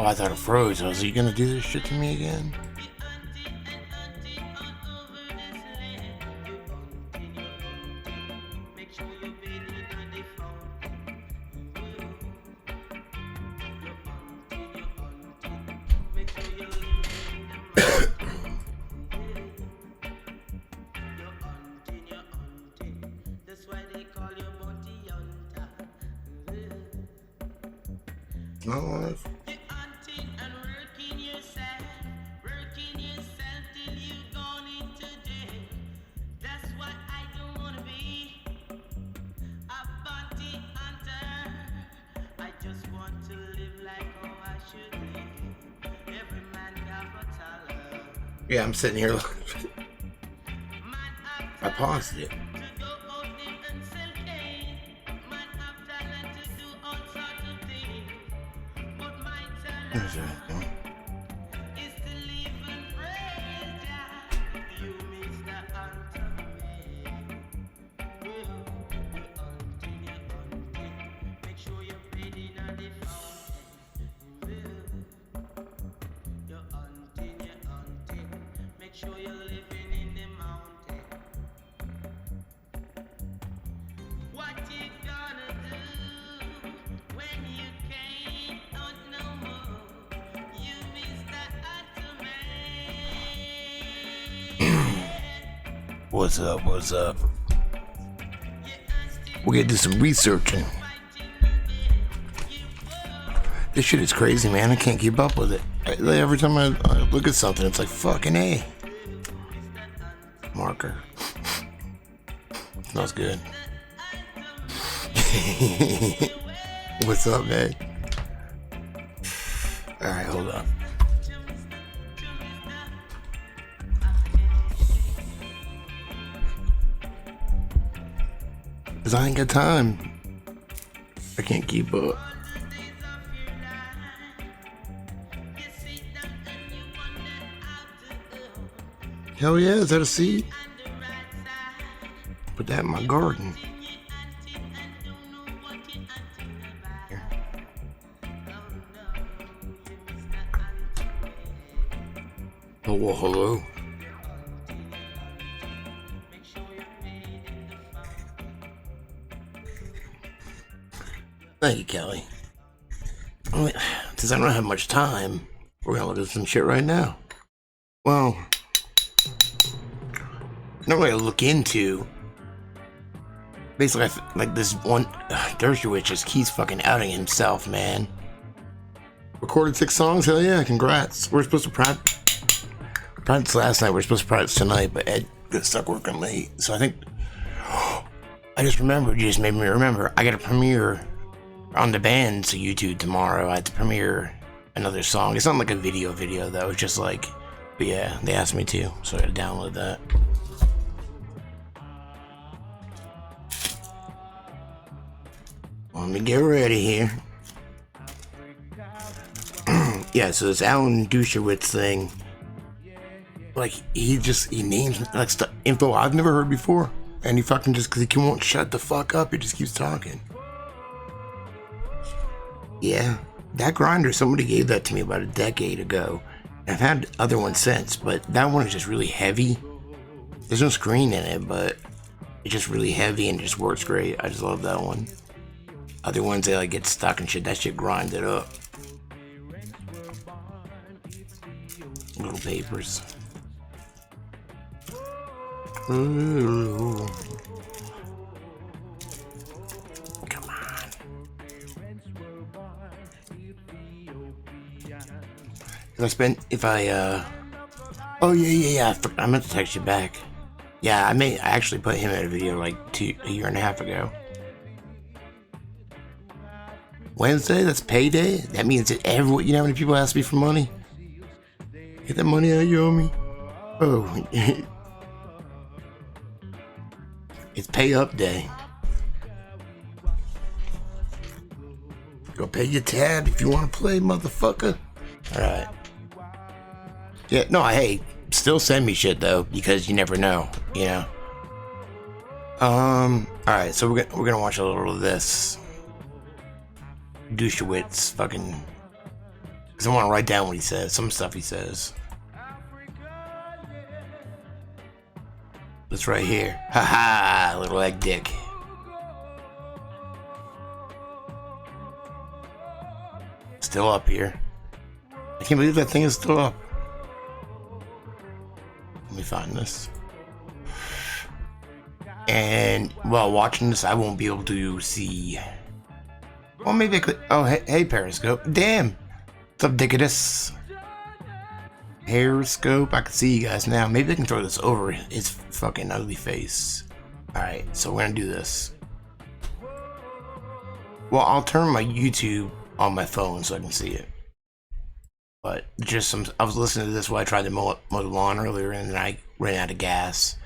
Oh, I thought it froze. I was like, you gonna do this shit to me again? No. Yeah, I'm sitting here. I paused it. There's that. What's up? What's up? We're gonna do some researching. This shit is crazy, man. I can't keep up with it. Every time I look at something, it's like fucking A. Marker. Smells good. What's up, man? Alright, hold on. Cause I ain't got time. I can't keep up. Hell yeah, is that a seed? Put that in my garden. Here. Oh, well, hello. Thank you, Kelly. Since I don't have much time, we're gonna look at some shit right now. Well, not really look into. Basically, like this one, Dershowitz just keeps fucking outing himself, man. Recorded 6 songs, hell yeah, congrats. We're supposed to practice last night, we're supposed to practice tonight, but Ed got stuck working late. So I think, I just remembered, you just made me remember, I got a premiere on the band's YouTube tomorrow. I had to premiere another song. It's not like a video though, it's just like, but yeah, they asked me to, so I had to download that. Let me get ready here. Yeah, so this Alan Dershowitz thing, like, he names, like, info I've never heard before, and he fucking just, cause he won't shut the fuck up, he just keeps talking. Yeah, that grinder, somebody gave that to me about a decade ago. I've had other ones since, but that one is just really heavy. There's no screen in it, but it's just really heavy and it just works great. I just love that one. Other ones, they like get stuck and shit. That shit grinded up. Little papers. Ooh. Come on. Oh yeah. I meant to text you back. Yeah, I actually put him in a video like a year and a half ago. Wednesday, that's payday. That means that everyone, you know how many people ask me for money? Get that money out you owe me. Oh, it's pay up day. Go pay your tab if you want to play, motherfucker. All right. Yeah, no, hey, still send me shit though, because you never know, you know. All right, so we're gonna watch a little of this. Dershowitz fucking Because I want to write down what he says, some stuff he says. It's right here. Ha ha, little egg dick. Still up here. I can't believe that thing is still up. Let me find this. And while watching this, I won't be able to see. Well, maybe I could. Oh, hey Periscope. Damn. What's up, Dickitus? Periscope. I can see you guys now. Maybe I can throw this over his fucking ugly face. Alright, so we're gonna do this. Well, I'll turn my YouTube on my phone so I can see it. But just some. I was listening to this while I tried to mow the lawn earlier, and then I ran out of gas.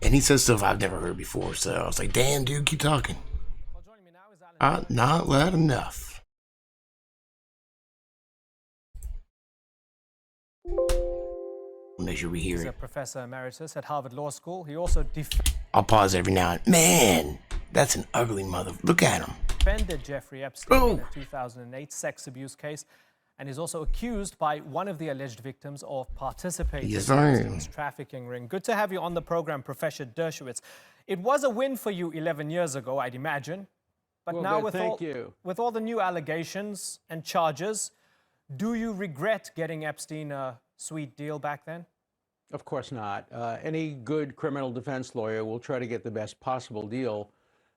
And he says stuff I've never heard before, so I was like, damn, dude, keep talking. Well, joining me now is Alan Not loud enough. Make sure we hear He's it. a professor emeritus at Harvard Law School. He also I'll pause every now and then. Man, that's an ugly mother. Look at him. defended Jeffrey Epstein Oh. in a 2008 sex abuse case, and is also accused by one of the alleged victims of participating Yes, in I am. Epstein's trafficking ring. Good to have you on the program, Professor Dershowitz. It was a win for you 11 years ago, I'd imagine. But Well, now good, with all the new allegations and charges, do you regret getting Epstein a sweet deal back then? Of course not. Any good criminal defense lawyer will try to get the best possible deal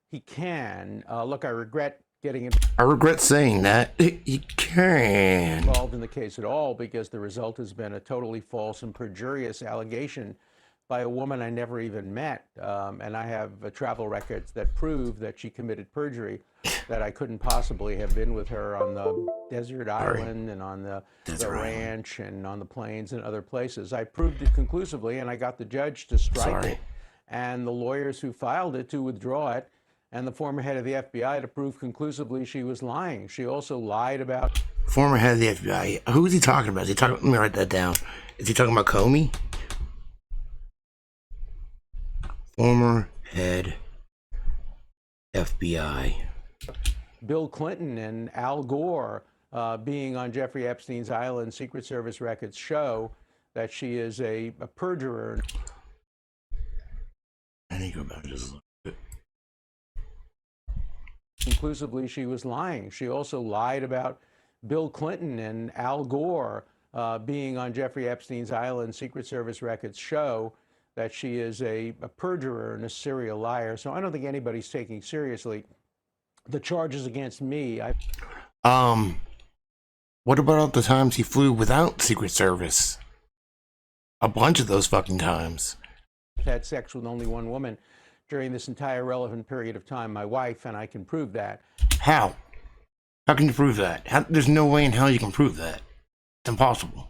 he can. Look, I regret getting I regret saying that. You can. involved in the case at all because the result has been a totally false and perjurious allegation by a woman I never even met. And I have travel records that prove that she committed perjury, that I couldn't possibly have been with her on the desert island and on the ranch and on the plains and other places. I proved it conclusively, and I got the judge to strike it, and the lawyers who filed it to withdraw it, and the former head of the FBI to prove conclusively she was lying. She also lied about... Former head of the FBI. Who is he talking about? Is he talking? Let me write that down. Is he talking about Comey? Former head FBI. Bill Clinton and Al Gore being on Jeffrey Epstein's island. Secret Service records show that she is a perjurer. I need to go back to this. Conclusively, she was lying. She also lied about Bill Clinton and Al Gore being on Jeffrey Epstein's island. Secret Service records show that she is a perjurer and a serial liar. So I don't think anybody's taking seriously the charges against me. What about all the times he flew without Secret Service? A bunch of those fucking times. I've had sex with only one woman during this entire relevant period of time, my wife, and I can prove that. How? How can you prove that? There's no way in hell you can prove that. It's impossible.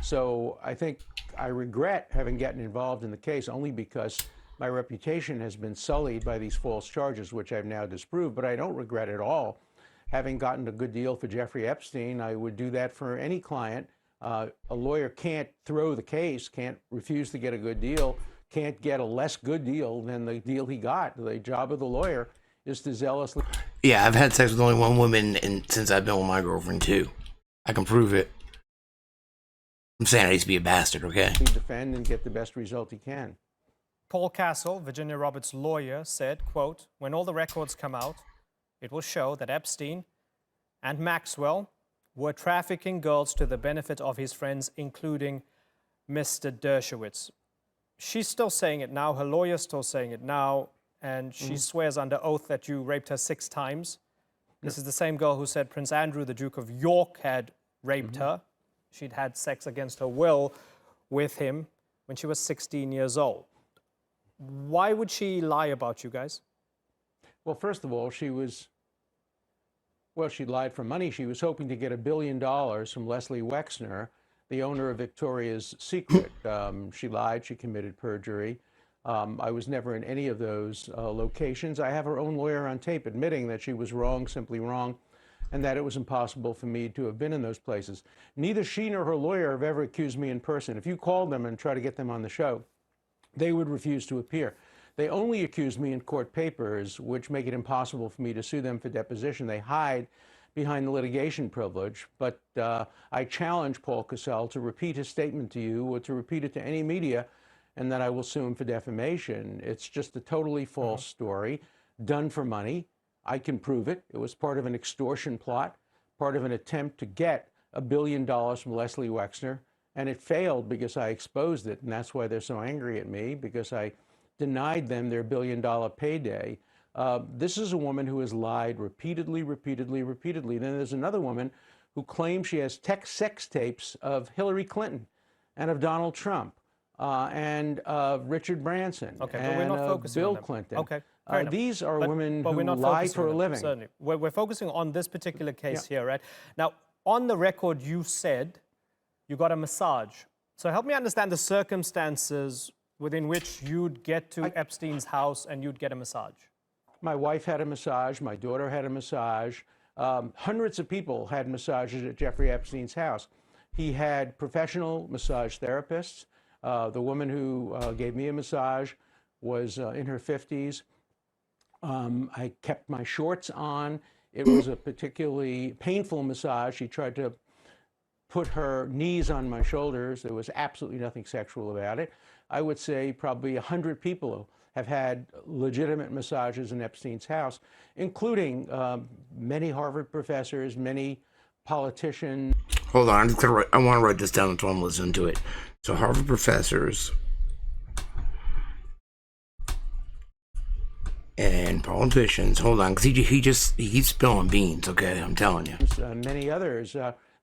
So I think I regret having gotten involved in the case only because my reputation has been sullied by these false charges, which I've now disproved, but I don't regret at all having gotten a good deal for Jeffrey Epstein. I would do that for any client. A lawyer can't throw the case, can't refuse to get a good deal, can't get a less good deal than the deal he got. The job of the lawyer is to zealously... Yeah, I've had sex with only one woman since I've been with my girlfriend, too. I can prove it. I'm saying I used to be a bastard, okay? defend and get the best result he can. Paul Castle, Virginia Roberts' lawyer, said, quote, "When all the records come out, it will show that Epstein and Maxwell were trafficking girls to the benefit of his friends, including Mr. Dershowitz." She's still saying it now. Her lawyer's still saying it now. And she swears under oath that you raped her 6 times. This is the same girl who said Prince Andrew, the Duke of York, had raped her. She'd had sex against her will with him when she was 16 years old. Why would she lie about you guys? Well, first of all, she lied for money. She was hoping to get $1 billion from Leslie Wexner, the owner of Victoria's Secret. She lied. She committed perjury. I was never in any of those locations. I have her own lawyer on tape admitting that she was wrong, simply wrong, and that it was impossible for me to have been in those places. Neither she nor her lawyer have ever accused me in person. If you called them and try to get them on the show, they would refuse to appear. They only accuse me in court papers, which make it impossible for me to sue them for deposition. They hide behind the litigation privilege, but I challenge Paul Cassell to repeat his statement to you or to repeat it to any media, and that I will sue him for defamation. It's just a totally false story, done for money. I can prove it. It was part of an extortion plot, part of an attempt to get $1 billion from Leslie Wexner, and it failed because I exposed it, and that's why they're so angry at me, because I denied them their $1 billion payday. This is a woman who has lied repeatedly. Then there's another woman who claims she has sex tapes of Hillary Clinton and of Donald Trump and of Richard Branson and of Bill Clinton. Okay. These are women who not lie for a living. Certainly. We're focusing on this particular case here, right? Now, on the record, you said you got a massage. So help me understand the circumstances within which you'd get to Epstein's house and you'd get a massage. My wife had a massage. My daughter had a massage. Hundreds of people had massages at Jeffrey Epstein's house. He had professional massage therapists. The woman who gave me a massage was in her 50s. I kept my shorts on. It was a particularly painful massage. She tried to put her knees on my shoulders. There was absolutely nothing sexual about it. I would say probably 100 people have had legitimate massages in Epstein's house, including many Harvard professors, many politicians. Hold on, I want to write this down until I'm listening to it. So Harvard professors and politicians. Hold on, because he keeps spilling beans. Okay, I'm telling you. Many others.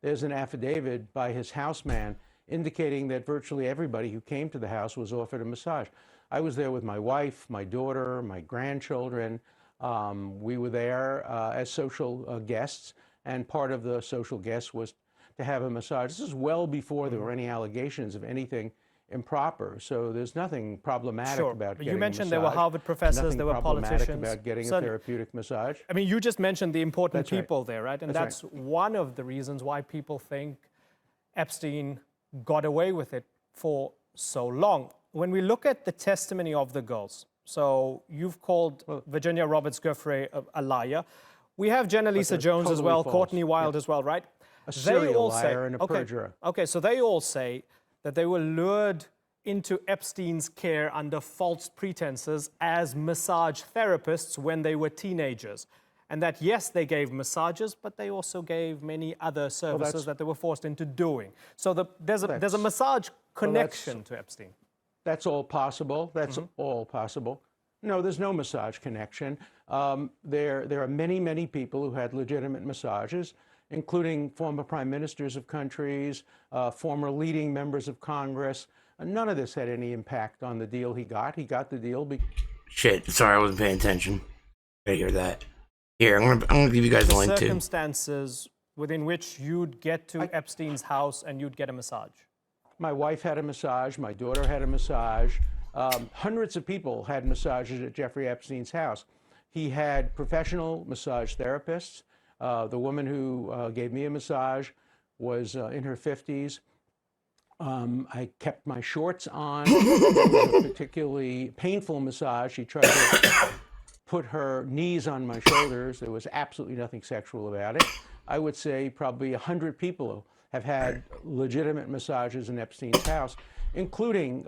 There's an affidavit by his houseman indicating that virtually everybody who came to the house was offered a massage. I was there with my wife, my daughter, my grandchildren. We were there as social guests, and part of the social guests was to have a massage. This is well before there were any allegations of anything improper, so there's nothing problematic about getting You mentioned a massage. there were Harvard professors, nothing there were politicians. about getting a therapeutic massage. I mean, you just mentioned the important people right. there, right? And That's that's one of the reasons why people think Epstein got away with it for so long. When we look at the testimony of the girls, so you've called Virginia Roberts Giuffre a liar. We have Jenna Lisa Jones as well, Courtney Wild as well, right? A serial liar and a perjurer. Okay, so they all say that they were lured into Epstein's care under false pretenses as massage therapists when they were teenagers. And that, yes, they gave massages, but they also gave many other services that they were forced into doing. So there's a massage connection to Epstein. That's all possible. That's all possible. No, there's no massage connection. There are many, many people who had legitimate massages, including former prime ministers of countries, former leading members of Congress. None of this had any impact on the deal he got. He got the deal because... Shit, sorry, I wasn't paying attention. I hear that. Here, I'm gonna give you guys a link to circumstances within which you'd get to Epstein's house and you'd get a massage. My wife had a massage. My daughter had a massage. Hundreds of people had massages at Jeffrey Epstein's house. He had professional massage therapists. The woman who gave me a massage was in her 50s. I kept my shorts on. It was a particularly painful massage. She tried to put her knees on my shoulders. There was absolutely nothing sexual about it. I would say probably 100 people have had legitimate massages in Epstein's house, including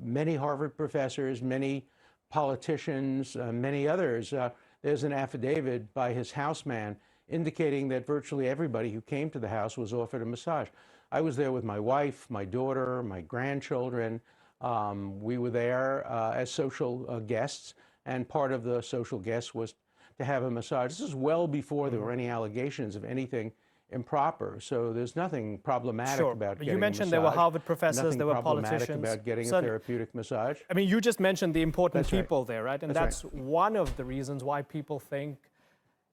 many Harvard professors, many politicians, many others. There's an affidavit by his houseman indicating that virtually everybody who came to the house was offered a massage. I was there with my wife, my daughter, my grandchildren. We were there as social guests, and part of the social guests was to have a massage. This is well before there were any allegations of anything improper, so there's nothing problematic about getting You mentioned a massage. there were Harvard professors, nothing there were problematic politicians. about getting a therapeutic massage. I mean, you just mentioned the important people there, right? And That's that's one of the reasons why people think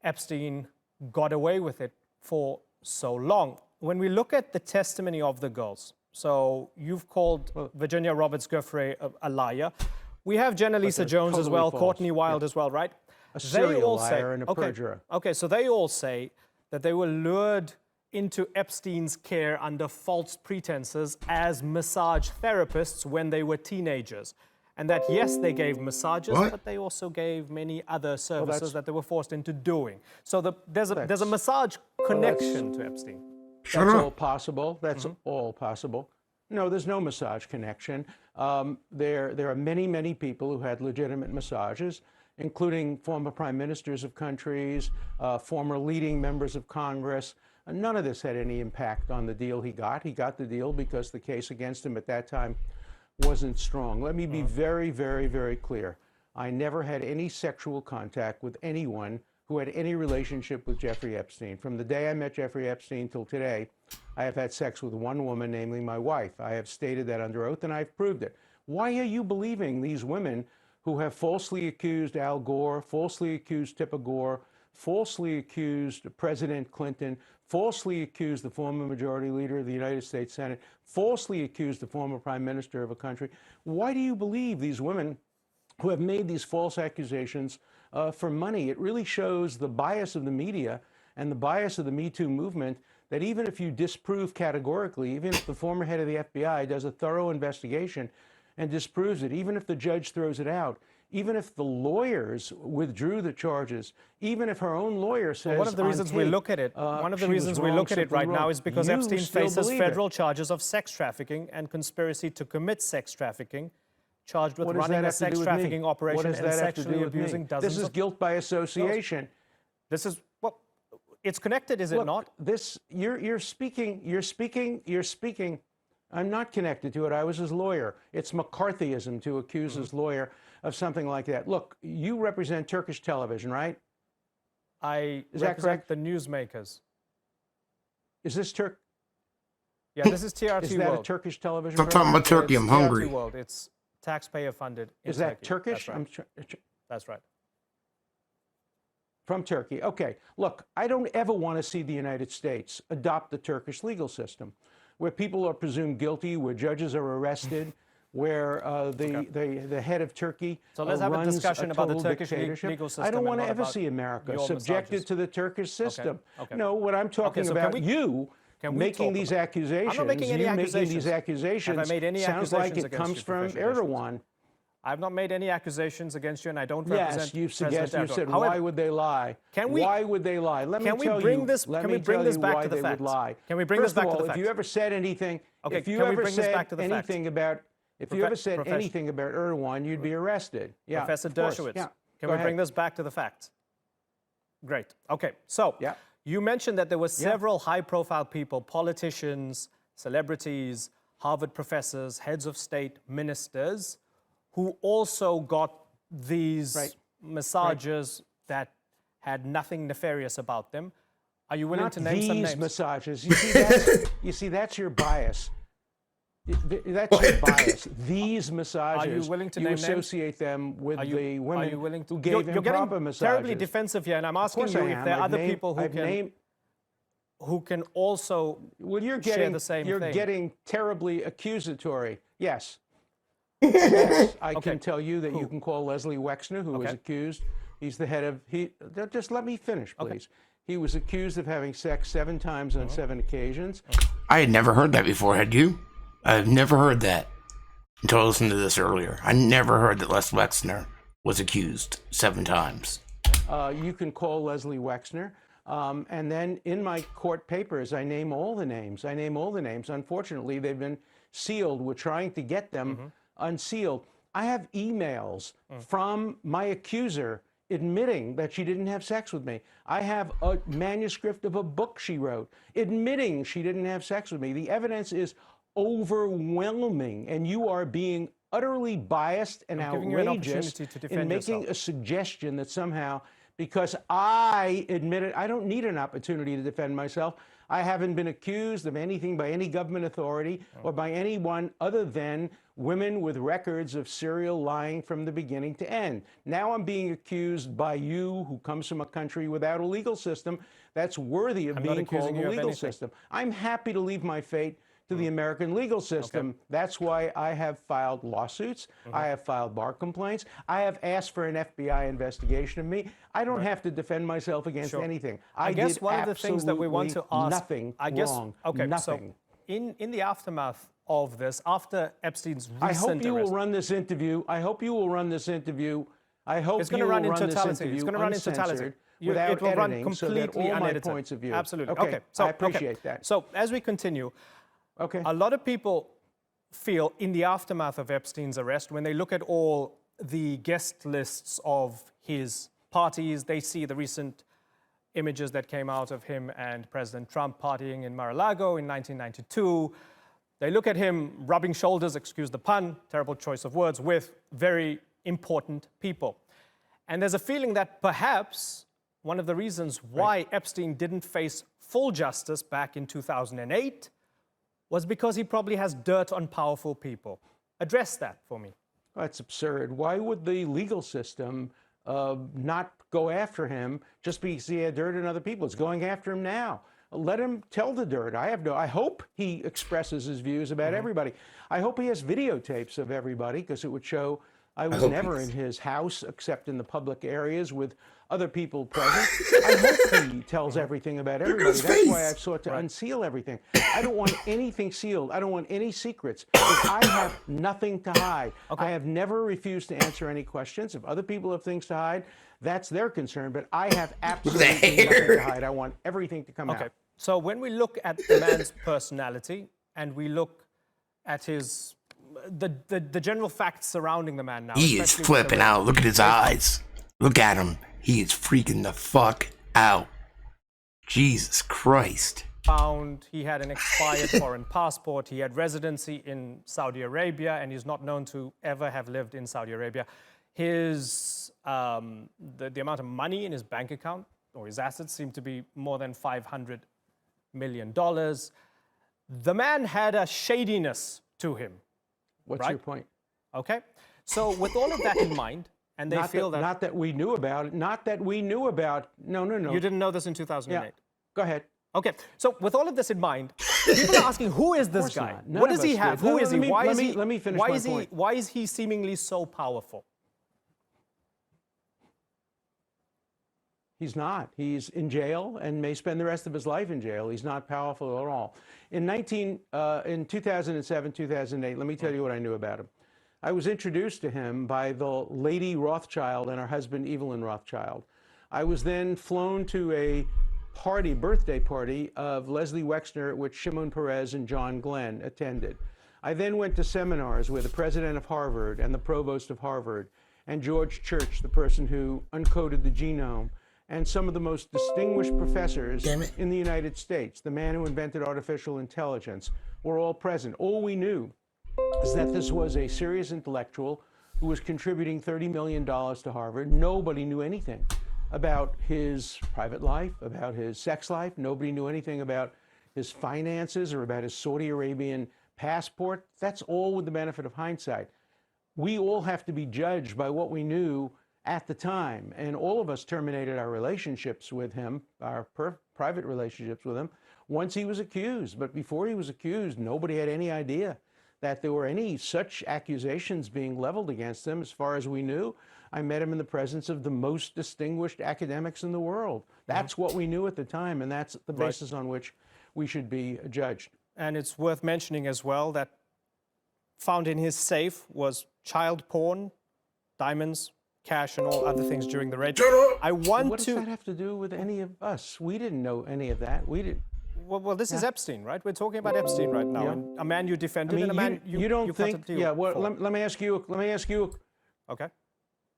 Epstein got away with it for so long. When we look at the testimony of the girls, so you've called Virginia Roberts Giuffre a liar. We have Jenna Lisa Jones as well, Courtney Wild as well, right? A serial liar and a perjurer. Okay, so they all say that they were lured into Epstein's care under false pretenses as massage therapists when they were teenagers. And that, yes, they gave massages, What? but they also gave many other services that's- that they were forced into doing. So there's a That's- massage connection to Epstein. Shut That's up. all possible. That's all possible. No, there's no massage connection. There are many, many people who had legitimate massages, including former prime ministers of countries, former leading members of Congress. None of this had any impact on the deal he got. He got the deal because the case against him at that time wasn't strong. Let me be very, very, very clear. I never had any sexual contact with anyone who had any relationship with Jeffrey Epstein. From the day I met Jeffrey Epstein till today, I have had sex with one woman, namely my wife. I have stated that under oath, and I've proved it. Why are you believing these women who have falsely accused Al Gore, falsely accused Tipper Gore, falsely accused President Clinton, falsely accused the former majority leader of the United States Senate, falsely accused the former prime minister of a country? Why do you believe these women who have made these false accusations for money? It really shows the bias of the media and the bias of the Me Too movement, that even if you disprove categorically, even if the former head of the FBI does a thorough investigation and disproves it, even if the judge throws it out, even if the lawyers withdrew the charges, even if her own lawyer says, One of the reasons we look at it, right now is because Epstein faces federal charges of sex trafficking and conspiracy to commit sex trafficking, charged with running a sex trafficking operation and sexually abusing dozens of... This is guilt by association. This is, well, it's connected, is it not? You're speaking. I'm not connected to it. I was his lawyer. It's McCarthyism to accuse his lawyer of something like that. Look, you represent Turkish television, right? I Is that represent correct? the newsmakers. Is this Turk? Yeah, this is TRT Is that World. a Turkish television? Stop talking about Turkey. I'm It's hungry. TRT World. It's taxpayer funded. Is that Turkish? That's right. That's right. From Turkey. Okay. Look, I don't ever want to see the United States adopt the Turkish legal system, where people are presumed guilty, where judges are arrested, where the head of Turkey So let's have a runs discussion about the total Turkish dictatorship. legal system. I don't and want to not ever about see America your subjected massages. to the Turkish system. Okay. No, what I'm talking so about, can we you making talk these about- accusations, I'm not making any you making accusations. these accusations, Have I made any sounds like accusations it against comes you, from Professor Dershowitz? Erdogan. I've not made any accusations against you, and I don't Yes, represent you President suggest. You Erdogan. said, However, why would they lie? Why would they lie? Let me can we tell bring you. this- Let can me we bring tell this you back why to the they would facts? lie. Can we bring First this back of to all, the if you facts? ever said anything, Okay, if you can we ever bring this said back to the facts? anything about, if you ever said Professor- anything about Erdogan, you'd be arrested. Yeah, Professor of course. Dershowitz, Yeah. can Go we bring ahead. this back to the facts? Great. Okay, so Yeah. you mentioned that there were several high-profile people, politicians, celebrities, Harvard professors, heads of state, ministers, who also got these massages that had nothing nefarious about them. Are you willing Not to name some these names? massages. You see, that's your bias. That's your bias. These massages. Are you willing to you name names? associate them with the women Are you willing to? who gave You're improper getting massages. terribly defensive here, and I'm asking course you I if am. there are I've other named- people I've named- who can also Well, you're share getting the same you're thing. getting terribly accusatory. Yes. Yes, I Okay. can tell you that you can call Leslie Wexner, who was Okay. accused. He's the head of just let me finish, please. He was accused of having sex 7 times on 7 occasions. I had never heard that before, had you? I've never heard that until I listened to this earlier. I never heard that Les Wexner was accused 7 times. You can call Leslie Wexner. And then in my court papers, I name all the names. Unfortunately, they've been sealed. We're trying to get them unsealed. I have emails from my accuser admitting that she didn't have sex with me. I have a manuscript of a book she wrote admitting she didn't have sex with me. The evidence is overwhelming, and you are being utterly biased and I'm giving you an outrageous opportunity to in defend making yourself. a suggestion that somehow, because I admit it, I don't need an opportunity to defend myself. I haven't been accused of anything by any government authority or by anyone other than women with records of serial lying from the beginning to end. Now I'm being accused by you, who comes from a country without a legal system that's worthy of I'm not being called accusing you a of legal anything. system. I'm happy to leave my fate to the American legal system. That's why I have filed lawsuits. I have filed bar complaints. I have asked for an FBI investigation of me. I don't have to defend myself against anything. I guess did one of the things that we want to absolutely ask, nothing I guess, wrong. okay, Nothing. so in the aftermath of this after Epstein's recent I hope you arrest. will run this interview. I hope you will run this interview. I hope It's going you to will run in run this totality. interview It's going to run in totality. uncensored, without It will run editing, so completely that all my unedited. points of view. Absolutely. Okay. So, I appreciate that. So as we continue, Okay. a lot of people feel in the aftermath of Epstein's arrest, when they look at all the guest lists of his parties, they see the recent images that came out of him and President Trump partying in Mar-a-Lago in 1992. They look at him rubbing shoulders, excuse the pun, terrible choice of words, with very important people. And there's a feeling that perhaps one of the reasons why Epstein didn't face full justice back in 2008 was because he probably has dirt on powerful people. Address that for me. That's absurd. Why would the legal system not go after him just because he had dirt on other people? It's going after him now. Let him tell the dirt. I hope he expresses his views about everybody. I hope he has videotapes of everybody, because it would show I was never in his house except in the public areas with other people present. I hope he tells everything about everybody. That's why I've sought to unseal everything. I don't want anything sealed. I don't want any secrets. Because I have nothing to hide. I have never refused to answer any questions. If other people have things to hide, that's their concern. But I have absolutely nothing to hide. I want everything to come out. So when we look at the man's personality and we look at his the general facts surrounding the man now, he is flipping out. Look at his eyes. Look at him. He is freaking the fuck out. Jesus Christ. Found he had an expired foreign passport. He had residency in Saudi Arabia, and he's not known to ever have lived in Saudi Arabia. His the amount of money in his bank account or his assets seem to be more than $500 million. The man had a shadiness to him. What's your point? Okay. So with all of that in mind, and they feel that... Not that we knew about it. Not that we knew about... No. You didn't know this in 2008? Yeah. Go ahead. Okay. So with all of this in mind, people are asking, who is this guy? What does he have? Who is he? Why is he? Let me finish my point. Why is he seemingly so powerful? He's not. He's in jail and may spend the rest of his life in jail. He's not powerful at all. In 2007, 2008, let me tell you what I knew about him. I was introduced to him by the Lady Rothschild and her husband, Evelyn Rothschild. I was then flown to a birthday party of Leslie Wexner, at which Shimon Peres and John Glenn attended. I then went to seminars with the president of Harvard and the provost of Harvard, and George Church, the person who uncoded the genome, and some of the most distinguished professors in the United States, the man who invented artificial intelligence, were all present. All we knew is that this was a serious intellectual who was contributing $30 million to Harvard. Nobody knew anything about his private life, about his sex life. Nobody knew anything about his finances or about his Saudi Arabian passport. That's all with the benefit of hindsight. We all have to be judged by what we knew at the time, and all of us terminated our relationships with him, our private relationships with him, once he was accused. But before he was accused, nobody had any idea that there were any such accusations being leveled against him. As far as we knew, I met him in the presence of the most distinguished academics in the world. That's what we knew at the time, and that's the basis on which we should be judged. And it's worth mentioning as well that found in his safe was child porn, diamonds, cash, and all other things during the raid. What does that have to do with any of us? We didn't know any of that. We didn't. Well, this is Epstein, right? We're talking about Epstein right now, and a man you defended, and a man you don't think? Yeah. Well, let me ask you. Okay.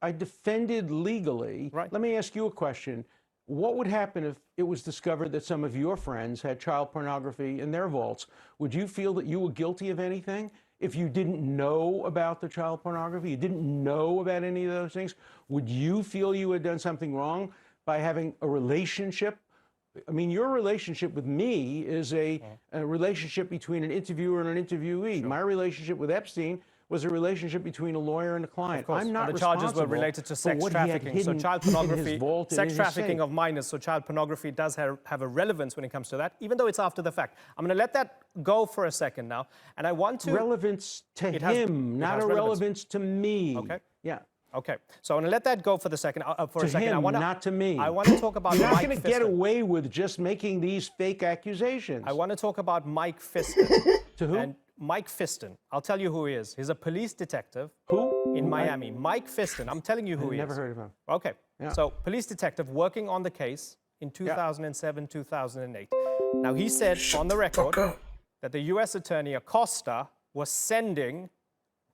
I defended legally. Right. Let me ask you a question. What would happen if it was discovered that some of your friends had child pornography in their vaults? Would you feel that you were guilty of anything? If you didn't know about the child pornography, you didn't know about any of those things, would you feel you had done something wrong by having a relationship? I mean, your relationship with me is a relationship between an interviewer and an interviewee. Sure. My relationship with Epstein was a relationship between a lawyer and a client. I'm not the charges were related to sex trafficking, so child pornography, sex trafficking of minors, so child pornography does have a relevance when it comes to that, even though it's after the fact. I'm going to let that go for a second now, and I want to... Relevance to him, not a relevance to me. Okay. Yeah. Okay, so I'm going to let that go for the second. To him, not to me. I want to talk about You're Mike not going to get away with just making these fake accusations. I want to talk about Mike Fiston. To who? And Mike Fiston. I'll tell you who he is. He's a police detective. Who? In Miami. Mike Fiston. I'm telling you who he is. Never heard of him. Okay. Yeah. So, police detective working on the case in 2007, 2008. Now, he said on the record that the U.S. Attorney Acosta was sending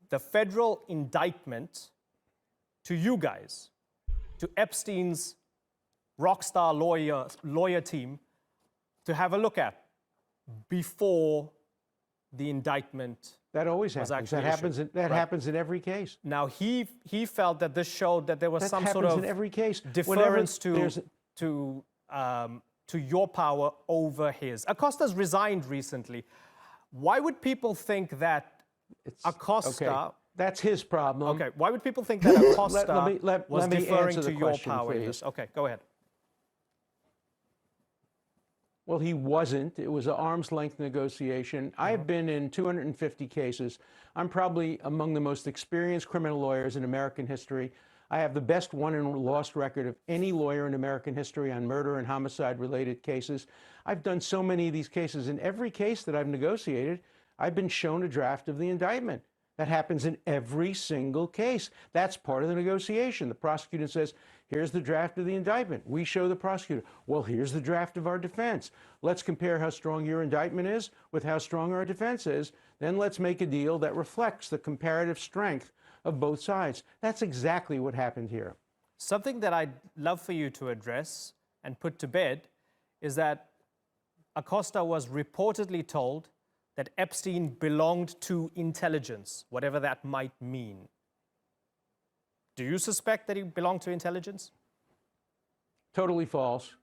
the federal indictment to you guys, to Epstein's rockstar lawyer team, to have a look at before the indictment. That always happens. That happens in every case. Now, he felt that this showed that there was some sort of in every case. deference to your power over his. Acosta's resigned recently. Why would people think that Acosta... Okay. That's his problem. Okay, why would people think that Acosta was let me deferring answer to the your question, power in please. this? Okay, go ahead. Well, he wasn't. It was an arm's length negotiation. I've been in 250 cases. I'm probably among the most experienced criminal lawyers in American history. I have the best won and lost record of any lawyer in American history on murder and homicide related cases. I've done so many of these cases. In every case that I've negotiated, I've been shown a draft of the indictment. That happens in every single case. That's part of the negotiation. The prosecutor says, here's the draft of the indictment. We show the prosecutor, well, here's the draft of our defense. Let's compare how strong your indictment is with how strong our defense is. Then let's make a deal that reflects the comparative strength of both sides. That's exactly what happened here. Something that I'd love for you to address and put to bed is that Acosta was reportedly told that Epstein belonged to intelligence, whatever that might mean. Do you suspect that he belonged to intelligence? Totally false.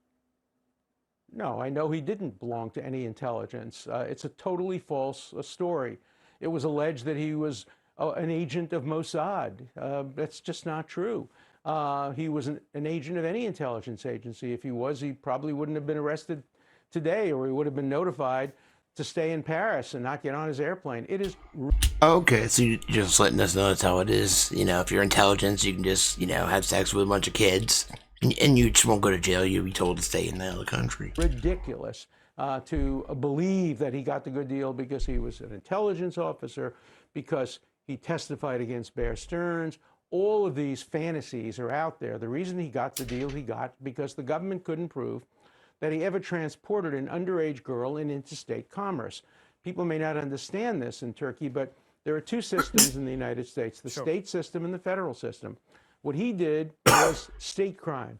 No, I know he didn't belong to any intelligence. It's a totally false story. It was alleged that he was an agent of Mossad. That's just not true. He was an agent of any intelligence agency. If he was, he probably wouldn't have been arrested today, or he would have been notified to stay in Paris and not get on his airplane. It is... Okay, so you're just letting us know that's how it is. You know, if you're intelligence, you can just, have sex with a bunch of kids. And you just won't go to jail. You'll be told to stay in the other country. Ridiculous to believe that he got the good deal because he was an intelligence officer, because he testified against Bear Stearns. All of these fantasies are out there. The reason he got the deal he got, because the government couldn't prove that he ever transported an underage girl in interstate commerce. People may not understand this in Turkey, but there are two systems in the United States, the state system and the federal system. What he did was state crime.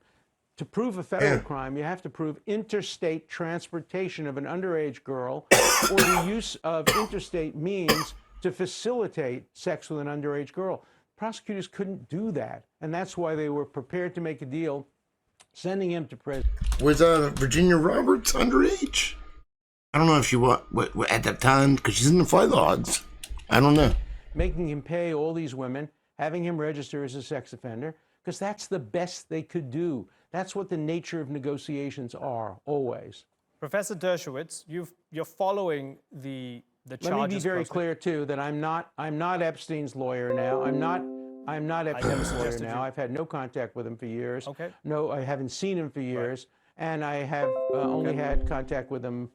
To prove a federal crime, you have to prove interstate transportation of an underage girl or the use of interstate means to facilitate sex with an underage girl. Prosecutors couldn't do that, and that's why they were prepared to make a deal sending him to prison. Was Virginia Roberts underage? I don't know if she was at that time, because she's in the flight logs. I don't know. Making him pay all these women, having him register as a sex offender, because that's the best they could do. That's what the nature of negotiations are, always. Professor Dershowitz, you're following the charges. Let me be very clear, too, that I'm not Epstein's lawyer now. I'm not Epstein's lawyer now. I've had no contact with him for years. Okay. No, I haven't seen him for years. And I have only had contact with him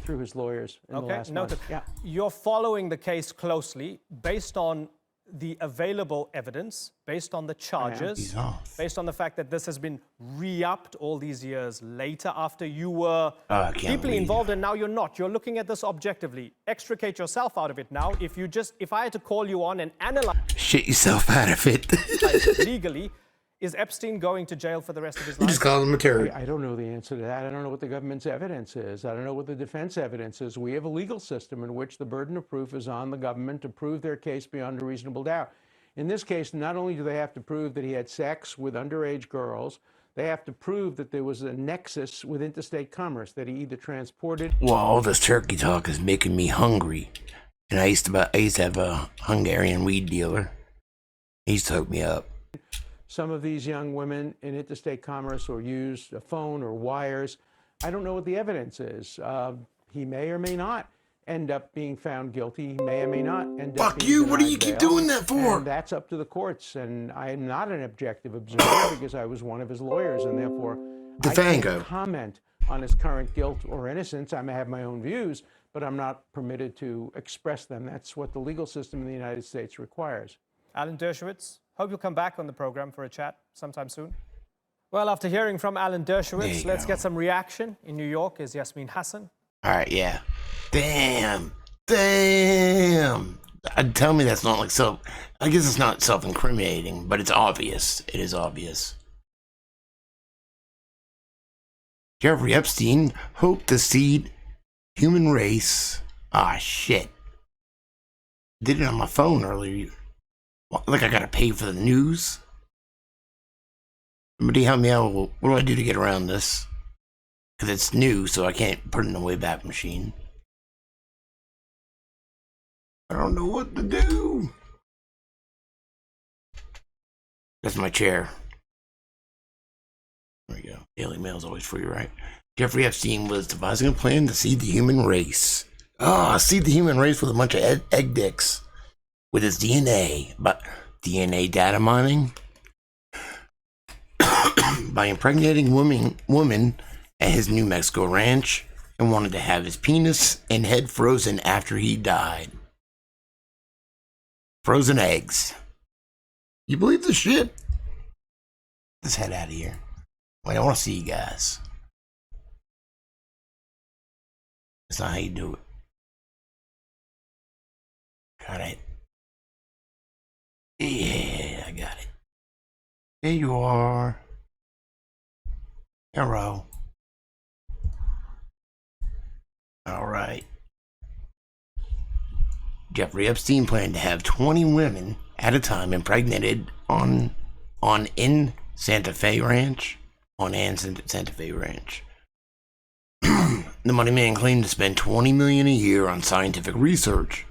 through his lawyers in the last month. Yeah. You're following the case closely based on the available evidence, based on the charges, based on the fact that this has been re-upped all these years later after you were deeply involved and now you're not. You're looking at this objectively. Extricate yourself out of it now. If I had to call you on and analyze... Shit yourself out of it. legally, is Epstein going to jail for the rest of his You life? just call him a terrorist. I don't know the answer to that. I don't know what the government's evidence is. I don't know what the defense evidence is. We have a legal system in which the burden of proof is on the government to prove their case beyond a reasonable doubt. In this case, not only do they have to prove that he had sex with underage girls, they have to prove that there was a nexus with interstate commerce, that he either transported... Well, all this turkey talk is making me hungry. And I used to have a Hungarian weed dealer. He used to hook me up. Some of these young women in interstate commerce or used a phone or wires. I don't know what the evidence is. He may or may not end up being found guilty. He may or may not end up being denied What do you keep bail. doing that for? And that's up to the courts. And I am not an objective observer because I was one of his lawyers, and therefore I can't comment on his current guilt or innocence. I may have my own views, but I'm not permitted to express them. That's what the legal system in the United States requires. Alan Dershowitz, hope you'll come back on the program for a chat sometime soon. Well, after hearing from Alan Dershowitz, let's get some reaction. In New York is Yasmin Hassan. All right, yeah. Damn. Tell me that's not like self. I guess it's not self-incriminating, but it's obvious. It is obvious. Jeffrey Epstein hoped to seed human race. Ah, shit. Did it on my phone earlier. Like I gotta pay for the news? Somebody help me out. What do I do to get around this? Because it's new, so I can't put it in the Wayback Machine. I don't know what to do. That's my chair. There we go. Daily Mail's always free, right? Jeffrey Epstein was devising a plan to seed the human race. Seed the human race with a bunch of egg dicks. With his DNA. But DNA data mining? By impregnating women at his New Mexico ranch and wanted to have his penis and head frozen after he died. Frozen eggs. You believe this shit? Let's head out of here. Wait, I want to see you guys. That's not how you do it. Got it. Yeah, I got it. There you are. Hello. All right. Jeffrey Epstein planned to have 20 women at a time impregnated on Santa Fe Ranch. Santa Fe Ranch. The money man claimed to spend $20 million a year on scientific research.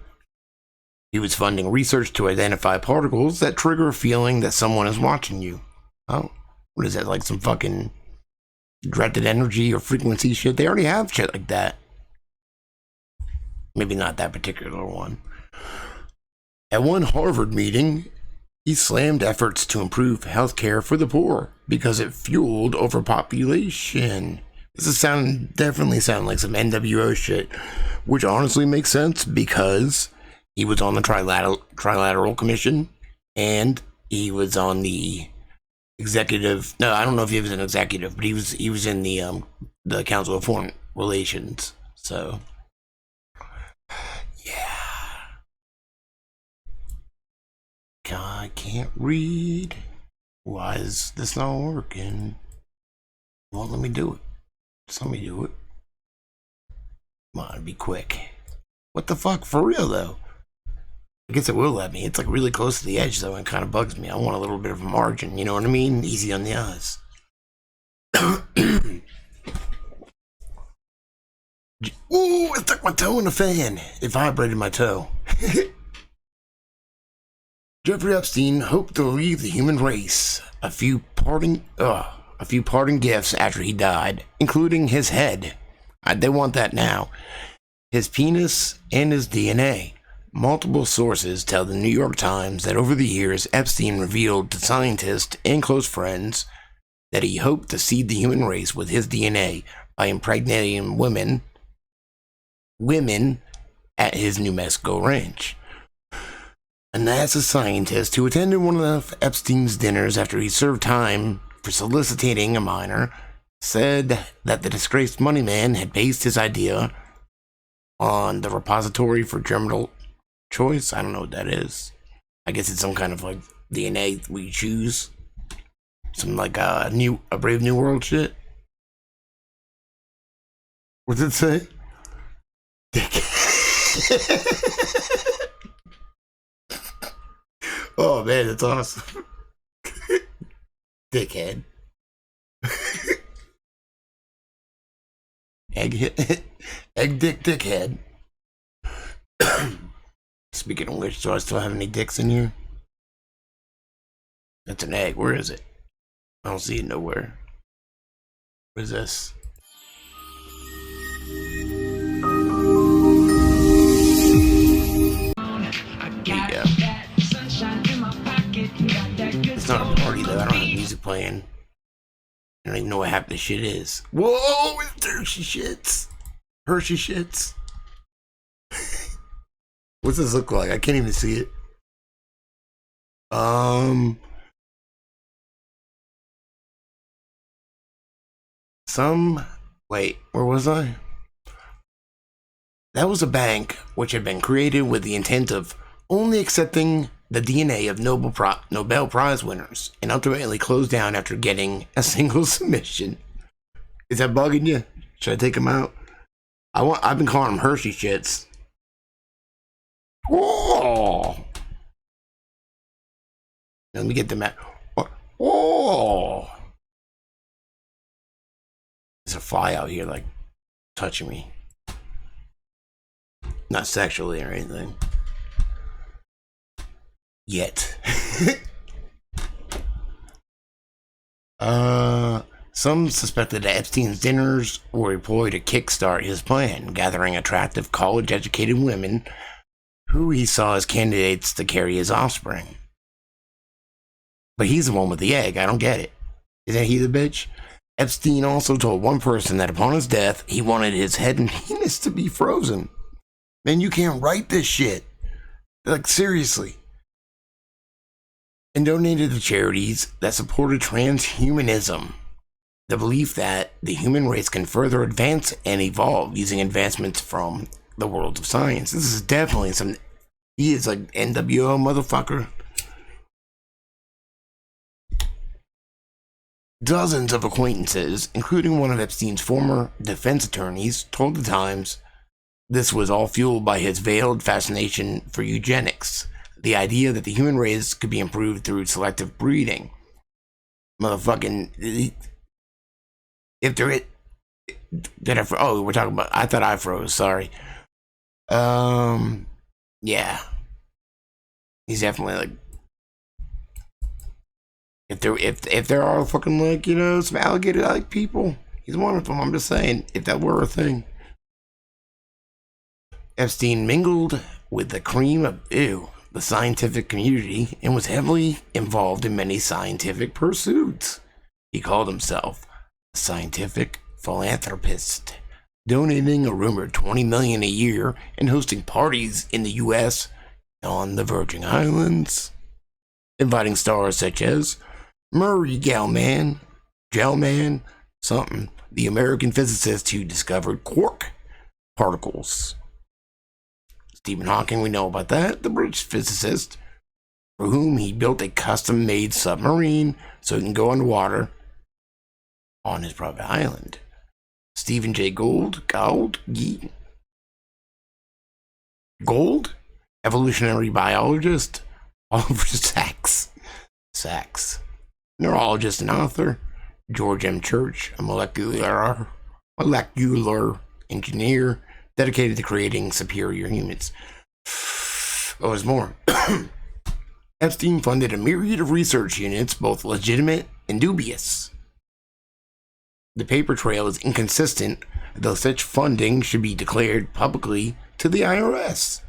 He was funding research to identify particles that trigger a feeling that someone is watching you. Oh, what is that, like some fucking directed energy or frequency shit? They already have shit like that. Maybe not that particular one. At one Harvard meeting, he slammed efforts to improve healthcare for the poor because it fueled overpopulation. This is definitely sound like some NWO shit, which honestly makes sense because he was on the Trilateral Commission and he was on the executive. No, I don't know if he was an executive, but he was in the Council of Foreign Relations. So. I can't read. Why is this not working? Won't let me do it. Just let me do it. Come on, be quick. What the fuck? For real, though? I guess it will let me. It's like really close to the edge, though, and it kind of bugs me. I want a little bit of a margin, you know what I mean? Easy on the eyes. Ooh, I stuck my toe in the fan. It vibrated my toe. Jeffrey Epstein hoped to leave the human race a few parting gifts after he died, including his head. They want that now. His penis and his DNA. Multiple sources tell the New York Times that over the years, Epstein revealed to scientists and close friends that he hoped to seed the human race with his DNA by impregnating women at his New Mexico ranch. A NASA scientist who attended one of Epstein's dinners after he served time for soliciting a minor said that the disgraced money man had based his idea on the repository for germinal choice. I don't know what that is. I guess it's some kind of like DNA we choose. Some like a Brave New World shit. What did it say? Dick. Oh man, that's awesome. Dickhead. Egg dick dickhead. Speaking of which, do I still have any dicks in here? That's an egg. Where is it? I don't see it nowhere. What is this? There you go. It's not a party though. I don't have music playing. I don't even know what half this shit is. Whoa! It's Hershey shits. Hershey shits. What's this look like? I can't even see it. Wait, where was I? That was a bank which had been created with the intent of only accepting the DNA of Nobel Prize winners and ultimately closed down after getting a single submission. Is that bugging you? Should I take them out? I've been calling them Hershey shits. Whoa! Let me get them out. Whoa! There's a fly out here, like, touching me. Not sexually or anything. Yet. Some suspected that Epstein's dinners were a ploy to kickstart his plan, gathering attractive college-educated women who he saw as candidates to carry his offspring. But he's the one with the egg. I don't get it. Isn't he the bitch? Epstein also told one person that upon his death, he wanted his head and penis to be frozen. Man, you can't write this shit. Like, seriously. And donated to charities that supported transhumanism. The belief that the human race can further advance and evolve using advancements from the world of science. This is definitely some... He is like NWO motherfucker. Dozens of acquaintances, including one of Epstein's former defense attorneys, told the Times this was all fueled by his veiled fascination for eugenics, the idea that the human race could be improved through selective breeding. Motherfucking... If there is... Oh, we're talking about... I thought I froze, sorry. Yeah. He's definitely like... If there are fucking, like, you know, some alligator-like people, he's one of them. I'm just saying, if that were a thing. Epstein mingled with the cream of, the scientific community and was heavily involved in many scientific pursuits. He called himself a scientific philanthropist, donating a rumored $20 million a year and hosting parties in the U.S. on the Virgin Islands, inviting stars such as Murray Gell-Mann, something, the American physicist who discovered quark particles. Stephen Hawking, we know about that, the British physicist, for whom he built a custom-made submarine so he can go underwater on his private island. Stephen Jay Gould, evolutionary biologist, Oliver Sacks, neurologist and author, George M. Church, a molecular engineer dedicated to creating superior humans. Oh, there's more. Epstein funded a myriad of research units, both legitimate and dubious. The paper trail is inconsistent, though such funding should be declared publicly to the IRS.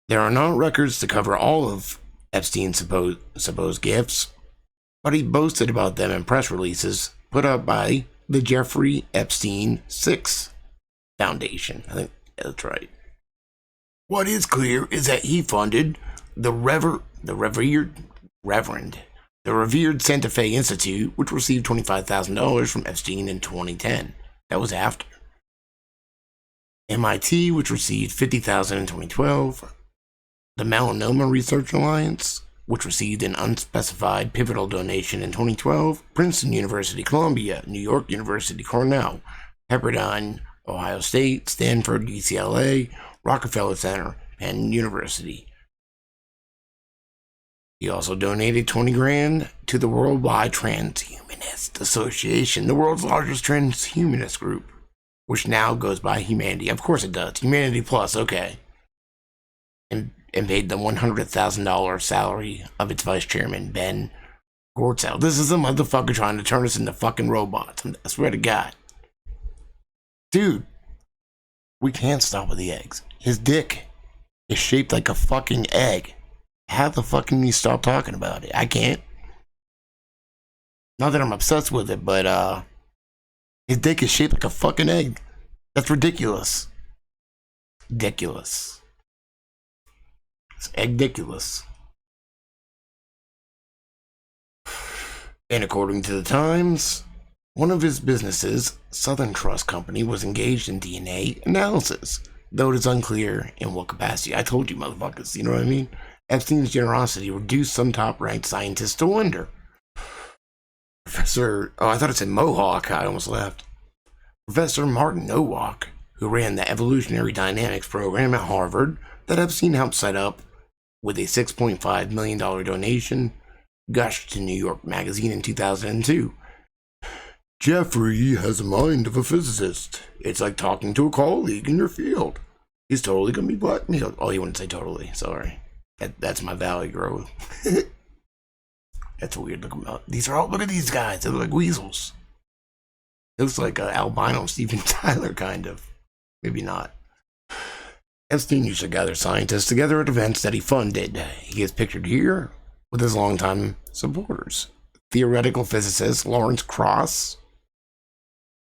There are no records to cover all of Epstein's supposed gifts, but he boasted about them in press releases put out by the Jeffrey Epstein 6 Foundation. I think that's right. What is clear is that he funded the revered Santa Fe Institute, which received $25,000 from Epstein in 2010. That was after. MIT, which received $50,000 in 2012. The Melanoma Research Alliance, which received an unspecified pivotal donation in 2012, Princeton University, Columbia, New York University, Cornell, Pepperdine, Ohio State, Stanford, UCLA, Rockefeller Center, Penn University. He also donated $20,000 to the Worldwide Transhumanist Association, the world's largest transhumanist group, which now goes by Humanity. Of course it does. Humanity Plus, okay. And paid the $100,000 salary of its vice chairman, Ben Gortzel. This is a motherfucker trying to turn us into fucking robots. I swear to God. Dude, we can't stop with the eggs. His dick is shaped like a fucking egg. How the fuck can you stop talking about it? I can't. Not that I'm obsessed with it, but his dick is shaped like a fucking egg. That's ridiculous. Ridiculous. It's ridiculous. And according to the Times, one of his businesses, Southern Trust Company, was engaged in DNA analysis, though it is unclear in what capacity. I told you, motherfuckers, you know what I mean? Epstein's generosity reduced some top-ranked scientists to wonder. I thought it said Mohawk. I almost left. Professor Martin Nowak, who ran the evolutionary dynamics program at Harvard that Epstein helped set up with a $6.5 million donation, gushed to New York Magazine in 2002. Jeffrey has the mind of a physicist. It's like talking to a colleague in your field. He's totally gonna be blackmailed. Oh, you wouldn't say totally. Sorry. That's my valley growth. That's a weird looking mouth. Look at these guys. They look like weasels. It looks like an albino Steven Tyler, kind of. Maybe not. Epstein used to gather scientists together at events that he funded. He is pictured here with his longtime supporters. Theoretical physicist Lawrence Krauss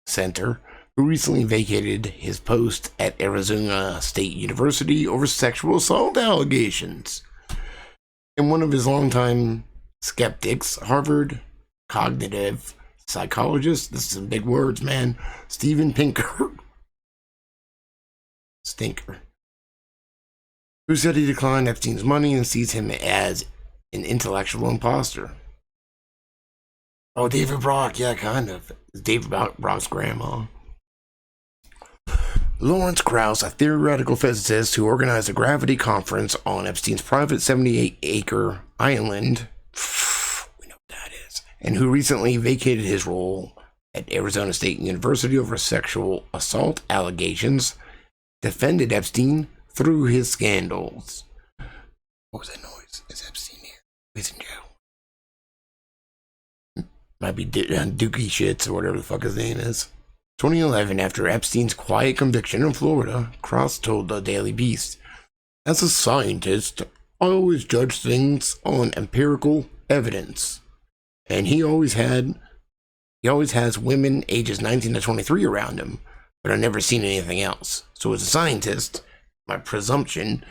Center, who recently vacated his post at Arizona State University over sexual assault allegations. And one of his longtime skeptics, Harvard cognitive psychologist, this is some big words, man, Steven Pinker, Stinker, who said he declined Epstein's money and sees him as an intellectual imposter. Oh, David Brock, yeah, kind of. David Brock's grandma. Lawrence Krauss, a theoretical physicist who organized a gravity conference on Epstein's private 78-acre island, we know what that is, and who recently vacated his role at Arizona State University over sexual assault allegations, defended Epstein through his scandals. What was that noise? Is Epstein here? He's in jail. Might be Dookie Shits or whatever the fuck his name is. 2011, after Epstein's quiet conviction in Florida, Krauss told the Daily Beast, "As a scientist, I always judge things on empirical evidence. And he always has women ages 19 to 23 around him, but I've never seen anything else. So as a scientist, my presumption,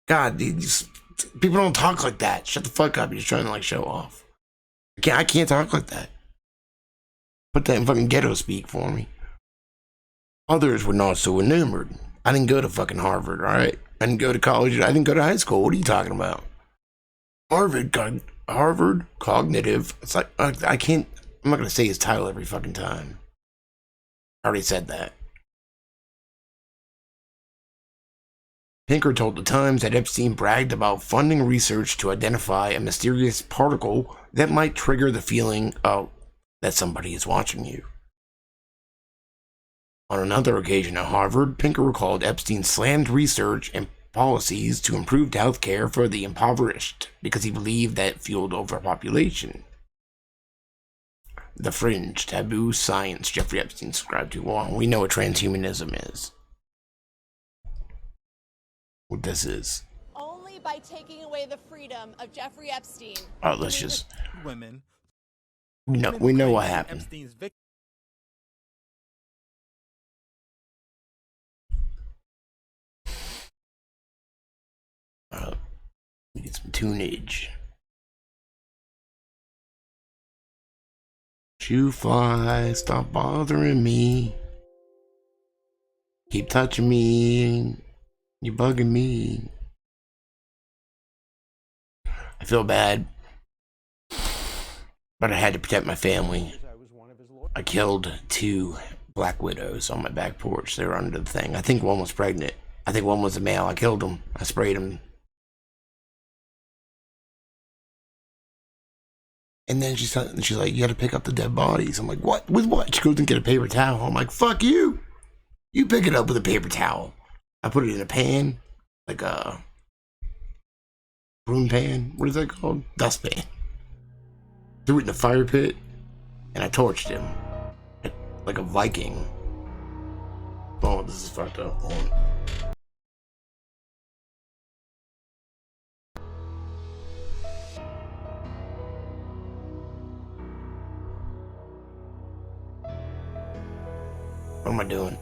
God, these people don't talk like that. Shut the fuck up. You're just trying to show off. I can't talk like that. Put that in fucking ghetto speak for me. Others were not so enamored. I didn't go to fucking Harvard, alright? I didn't go to college. I didn't go to high school. What are you talking about? Harvard cognitive. It's like, I can't, I'm not going to say his title every fucking time. I already said that. Pinker told the Times that Epstein bragged about funding research to identify a mysterious particle that might trigger the feeling that somebody is watching you. On another occasion at Harvard, Pinker recalled Epstein slammed research and policies to improve health care for the impoverished because he believed that fueled overpopulation. The fringe, taboo science Jeffrey Epstein subscribed to. Well, we know what transhumanism is. What this is. Only by taking away the freedom of Jeffrey Epstein. Oh, let's just. Women. We know what happened. Epstein's We get some tunage. Shoe fly, stop bothering me. Keep touching me. You're bugging me. I feel bad, but I had to protect my family. I killed 2 black widows on my back porch. They were under the thing. I think one was pregnant. I think one was a male. I killed them. I sprayed them. And then she's like, you gotta pick up the dead bodies. I'm like, what? With what? She goes and get a paper towel. I'm like, fuck you. You pick it up with a paper towel. I put it in a pan, like a broom pan. What is that called? Dustpan. Threw it in the fire pit, and I torched him like a Viking. Oh, this is fucked up. Hold on. What am I doing?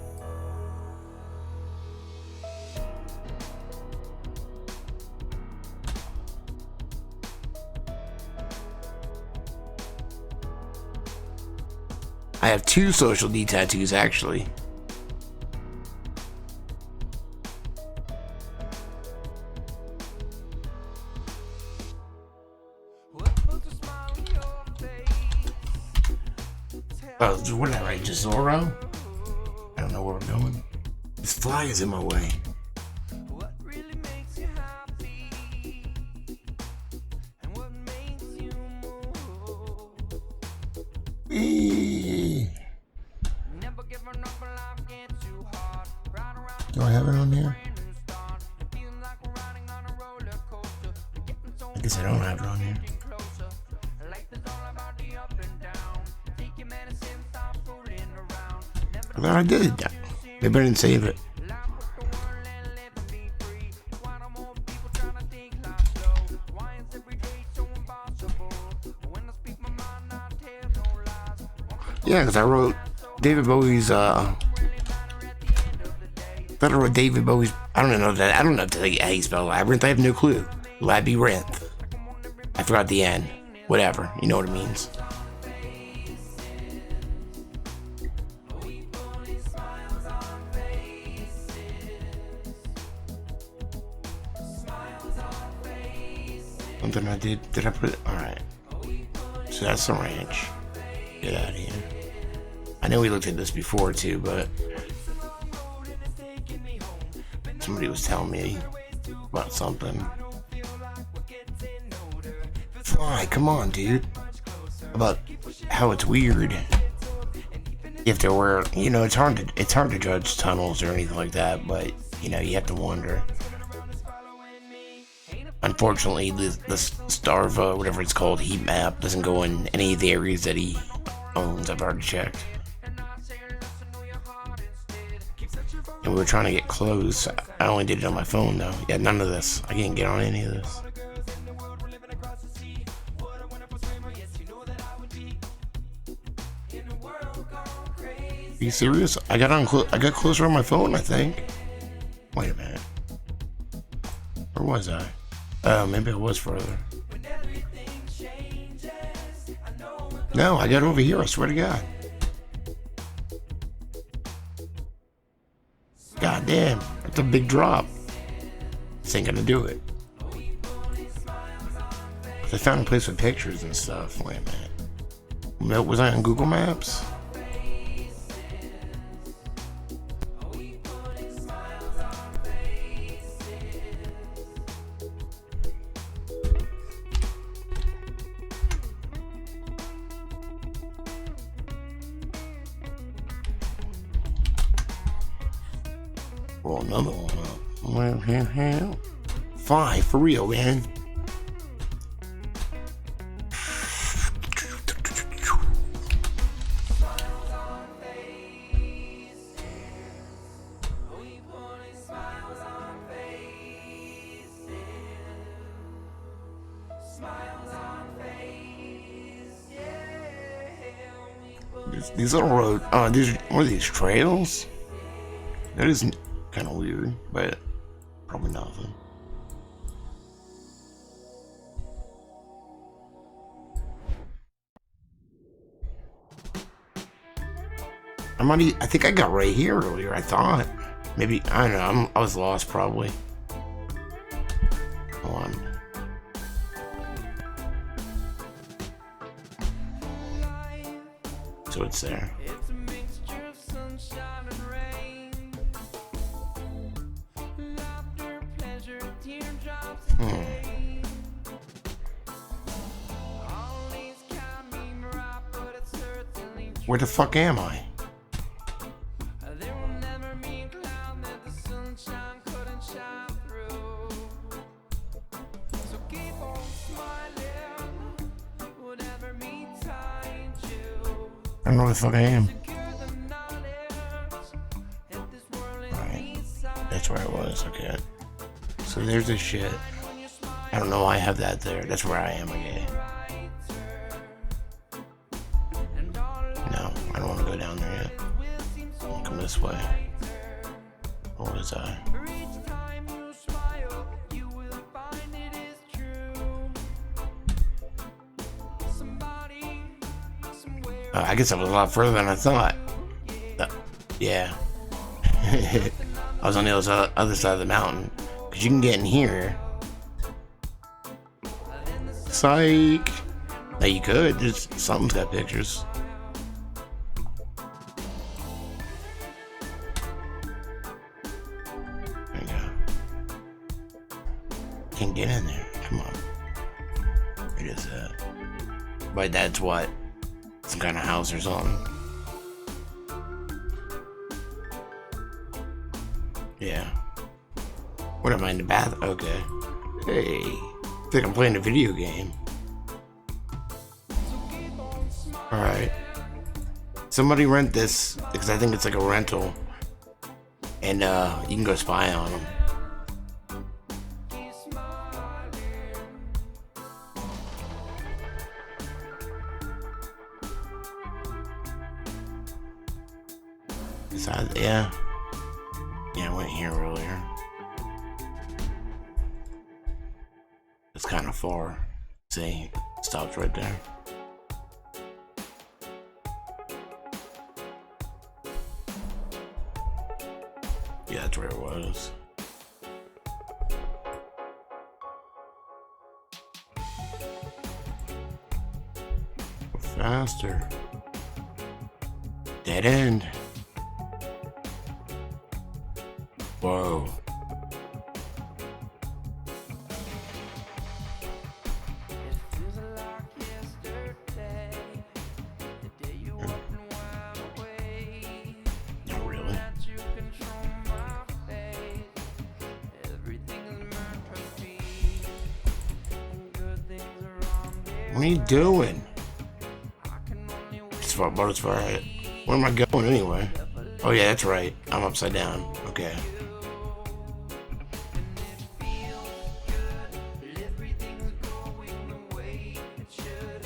I have 2 Social D tattoos, actually. Oh, what did I write? Just Zorro? I don't know where we're going. This fly is in my way. Do I have it on here? I guess I don't have it on here. I thought I did. Maybe I didn't save it. Yeah, because I wrote David Bowie's, I wrote David Bowie's, I don't know how you spell Labyrinth, I have no clue. Labyrinth. I forgot the N. Whatever, you know what it means. Something I did I put it? Alright. So that's the ranch. Get out of here. I know we looked at this before too, but somebody was telling me about something. Fly, come on, dude. About how it's weird. You have to wear, you know, it's hard to judge tunnels or anything like that, but you know, you have to wonder. Unfortunately, the Starva, whatever it's called, heat map doesn't go in any of the areas that he owns. I've already checked. And we were trying to get close. I only did it on my phone though. Yeah, none of this. I can't get on any of this. Are you serious? I got closer on my phone, I think. Wait a minute. Where was I? Oh, maybe I was further. No, I got over here, I swear to God. God damn, that's a big drop. This ain't gonna do it. I found a place with pictures and stuff. Wait a minute. Was I on Google Maps? Roll another one up. 5 for real, man. These little roads. Oh, these what are these trails? That is kind of weird, but probably nothing. I think I got right here earlier. I thought maybe I don't know. I was lost probably. Hold on. So it's there. Where the fuck am I? I don't know where the fuck I am. Alright. That's where I was, okay. So there's this shit. I don't know why I have that there. That's where I am, okay. No, I don't want to go down there yet. I'll come this way. Or was I? I guess I was a lot further than I thought. Yeah. I was on the other side of the mountain. Because you can get in here. Psych. Now you could. Something's got pictures. There you go. Can't get in there. Come on. It is my dad's what? Some kind of house or something. Yeah. What am I in the bath? Okay. Hey. I think I'm playing a video game. Alright. Somebody rent this, because I think it's like a rental. And you can go spy on them. Besides, yeah. Yeah, I went here earlier. It's kind of far. See, it stops right there. Yeah, that's where it was. Go faster. Dead end. Whoa. Not really. What are you doing? It's far, but it's far. Where am I going anyway? Oh yeah, that's right. I'm upside down. Okay.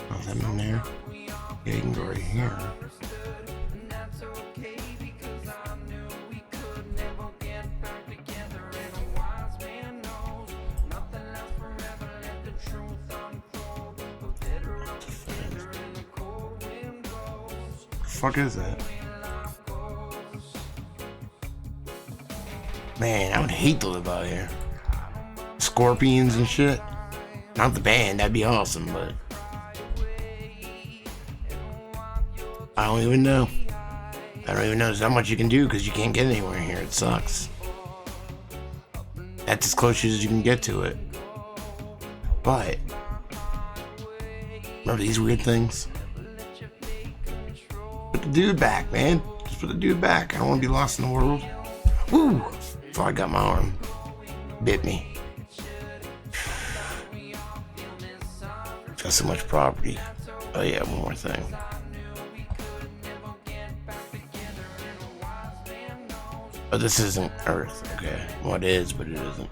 Nothing in there. Yeah, you can go right here. What the fuck is that? Man, I would hate to live out here. Scorpions and shit. Not the band, that'd be awesome, but I don't even know. I don't even know there's not much you can do because you can't get anywhere here. It sucks. That's as close as you can get to it. But remember these weird things? Put the dude back, man. Just put the dude back. I don't want to be lost in the world. Woo! Before I got my arm bit me. Got so much property. Oh yeah, one more thing. Oh, this isn't Earth. Okay. Well, it is, but it isn't.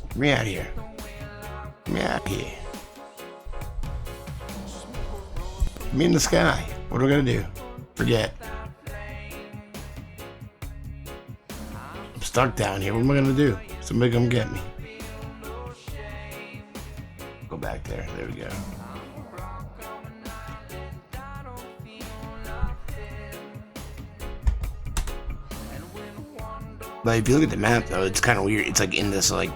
Get me out of here. Get me out of here. Get me in the sky. What are we gonna do? Forget. I'm stuck down here. What am I gonna do? Somebody come get me. Go back there. There we go. But if you look at the map, though, it's kind of weird. It's like in this like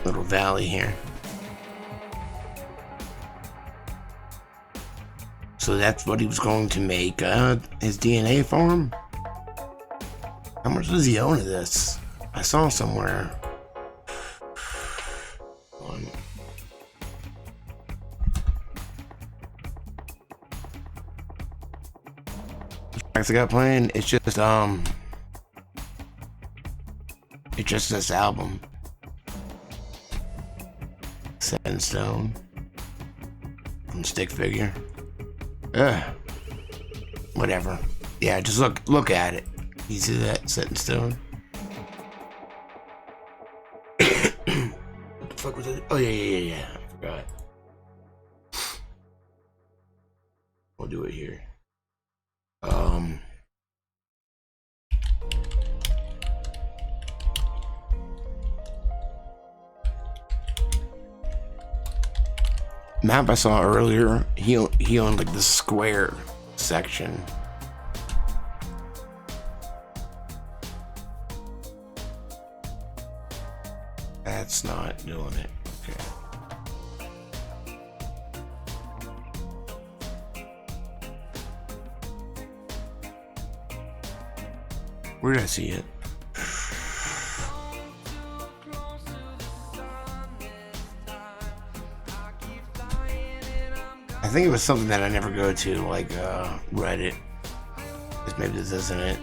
little valley here. So that's what he was going to make his DNA farm. How much does he own of this? I saw somewhere. I got playing. It's just this album. Set in stone. From Stick Figure. Whatever. Yeah, just look at it. You see that? Set in stone. What the fuck was it? Oh yeah. I forgot. We'll do it here. map I saw earlier, he owned like the square section. That's not doing it. Okay. Where did I see it? I think it was something that I never go to, like Reddit. Maybe this isn't it.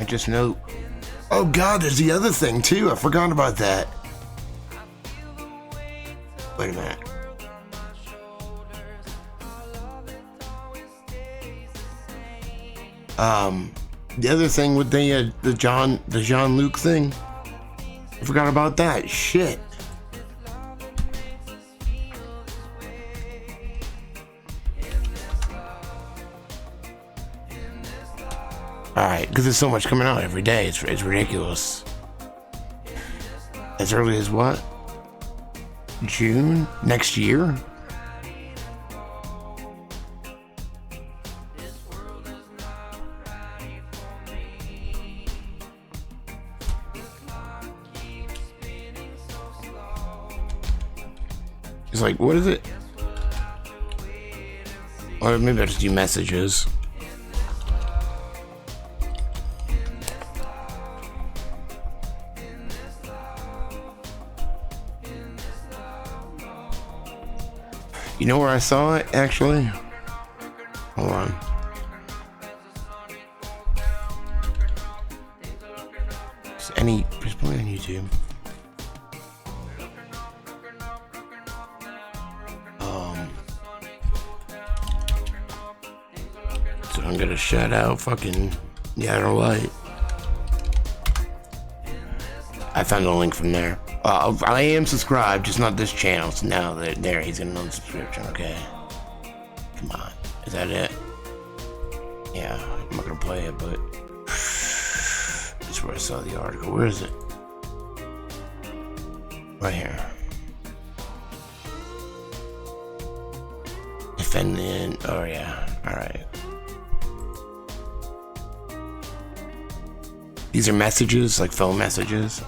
I just know. Oh God, there's the other thing too. I forgot about that. Wait a minute. The other thing with the Jean-Luc thing. I forgot about that. Shit. Alright, because there's so much coming out every day. It's ridiculous. As early as what? June? Next year? It's like, what is it? Or maybe I'll just do messages. You know where I saw it, actually? Hold on. Just play on YouTube. So I'm gonna shout out fucking Yatter Light. I found the link from there. I am subscribed, just not this channel. So now there, he's gonna unsubscription. Okay. Come on, is that it? Yeah, I'm not gonna play it, but this is where I saw the article. Where is it? Right here. Defending. Oh yeah. All right. These are messages, like phone messages.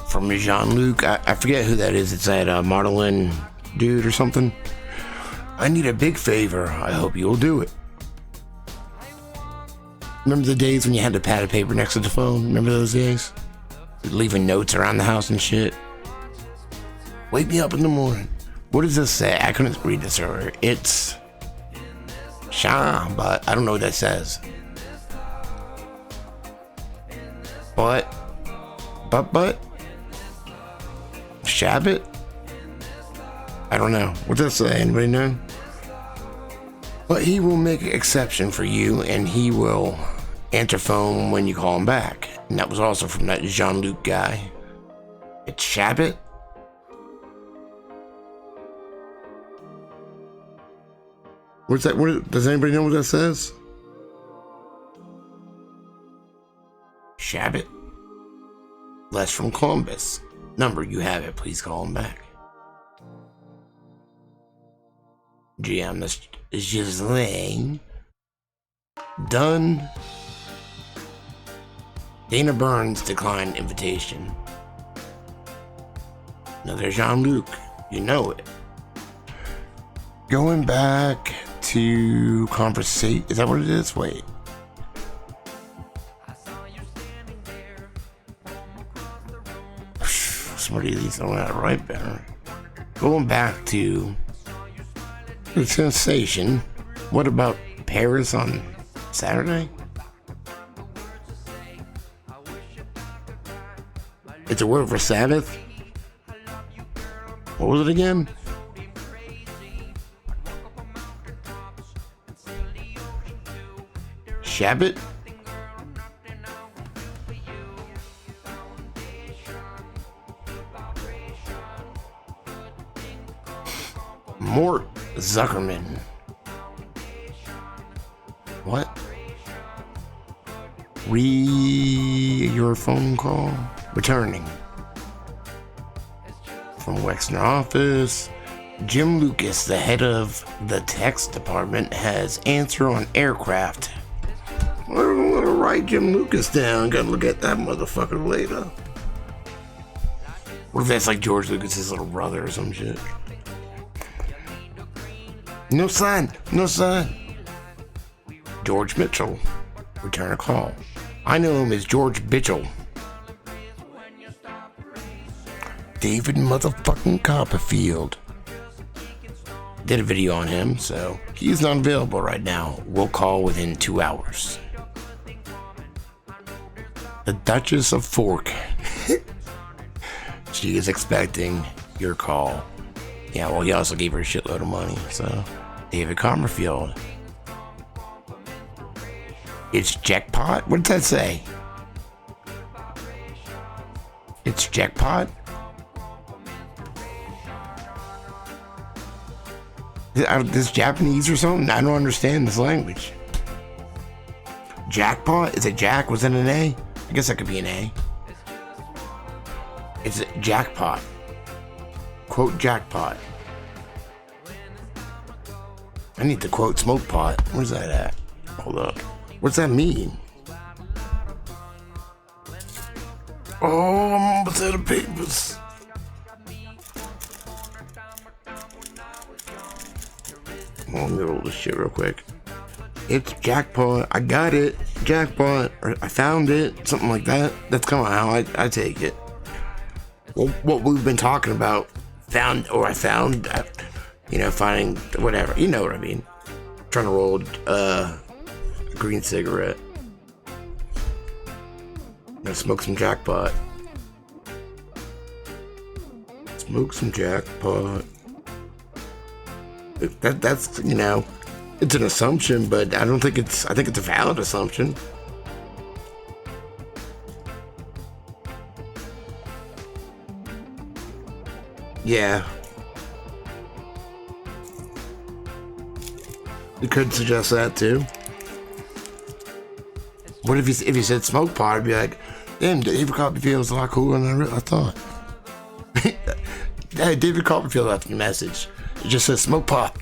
From Jean-Luc, I forget who that is. It's that MYRTLE dude or something. I need a big favor. I hope you'll do it. Remember the days when you had the pad of paper next to the phone? Remember those days? Leaving notes around the house and shit. Wake me up in the morning. What does this say? I couldn't read this earlier. It's Shah, but I don't know what that says. But Shabbat? I don't know. What does that say? Anybody know? But he will make an exception for you, and he will answer phone when you call him back. And that was also from that Jean-Luc guy. It's Shabbat? What's that? Does anybody know what that says? Shabbat? Les from Columbus. Number, you have it. Please call him back. GM, this is just laying. Done. Dana Burns declined invitation. Another Jean-Luc. You know it. Going back to conversate. Is that what it is? Wait. Somebody at least know that right better. Going back to the sensation. What about Paris on Saturday? It's a word for Sabbath. What was it again? Shabbat? Mort Zuckerman. What? Your phone call? Returning. From Wexner office. Jim Lucas, the head of the text department, has answer on aircraft. I'm gonna write Jim Lucas down. Gotta look at that motherfucker later. What if that's like George Lucas's little brother or some shit? No sign. George Mitchell. Return a call. I know him as George Mitchell. David motherfucking Copperfield. Did a video on him, so he's not available right now. We'll call within 2 hours. The Duchess of Fork. She is expecting your call. Yeah, well, he also gave her a shitload of money, so. David Copperfield. It's jackpot? What did that say? It's jackpot? This Japanese or something? I don't understand this language. Jackpot? Is it Jack? Was it an A? I guess that could be an A. It's jackpot. Quote jackpot. I need to quote smoke pot. Where's that at? Hold up. What's that mean? Oh, I'm almost out of papers. I'm gonna roll this shit real quick. It's jackpot. I got it. Jackpot. Or I found it. Something like that. That's kind of how I take it. Well, what we've been talking about. I found. Finding whatever. You know what I mean. Trying to roll green cigarette. Gonna smoke some jackpot. Smoke some jackpot. That's it's an assumption, but I don't think I think it's a valid assumption. Yeah. You could suggest that too. What if you said smoke pot? I'd be like, damn, David Copperfield's a lot cooler than I thought. Hey, David Copperfield left me a message. It just says smoke pot.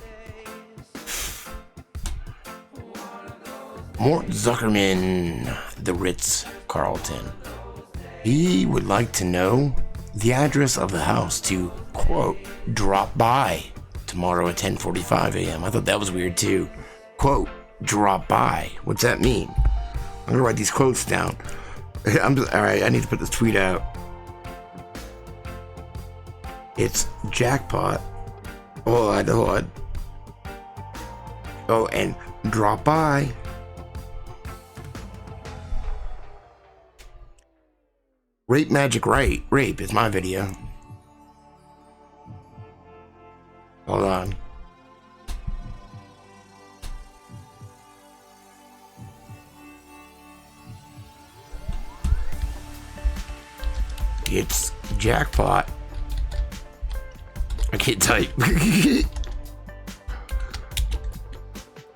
Mort Zuckerman, the Ritz-Carlton. He would like to know the address of the house to, quote, drop by tomorrow at 10:45 a.m. I thought that was weird too. Quote, drop by. What's that mean? I'm gonna write these quotes down. Alright, I need to put this tweet out. It's jackpot. Hold on. Oh, and drop by. Rape Magic Rape is my video. Hold on. It's jackpot. I can't type.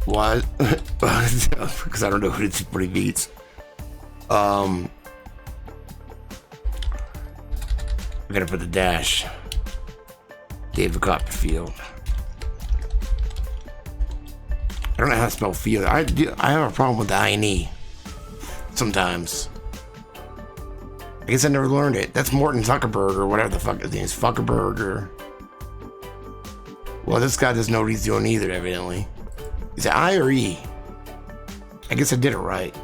What? Because I don't know what it beats. I gotta put the dash. David Copperfield. I don't know how to spell field. I have a problem with the I-N-E. Sometimes. I guess I never learned it. That's Morton Zuckerberg or whatever the fuck his name is. Fuckerberg. Well, this guy doesn't know what he's doing either, evidently. Is it I or E? I guess I did it right.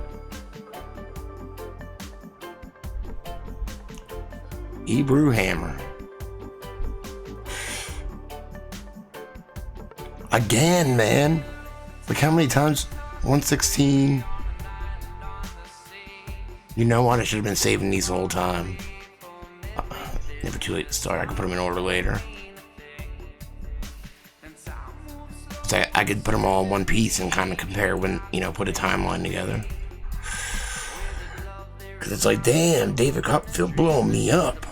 Hebrew hammer. Again, man. Like how many times? 116. You know what? I should have been saving these the whole time. Never too late to start. I can put them in order later. So I could put them all in one piece and kind of compare when, put a timeline together. Because it's like, damn, David Copperfield blowing me up.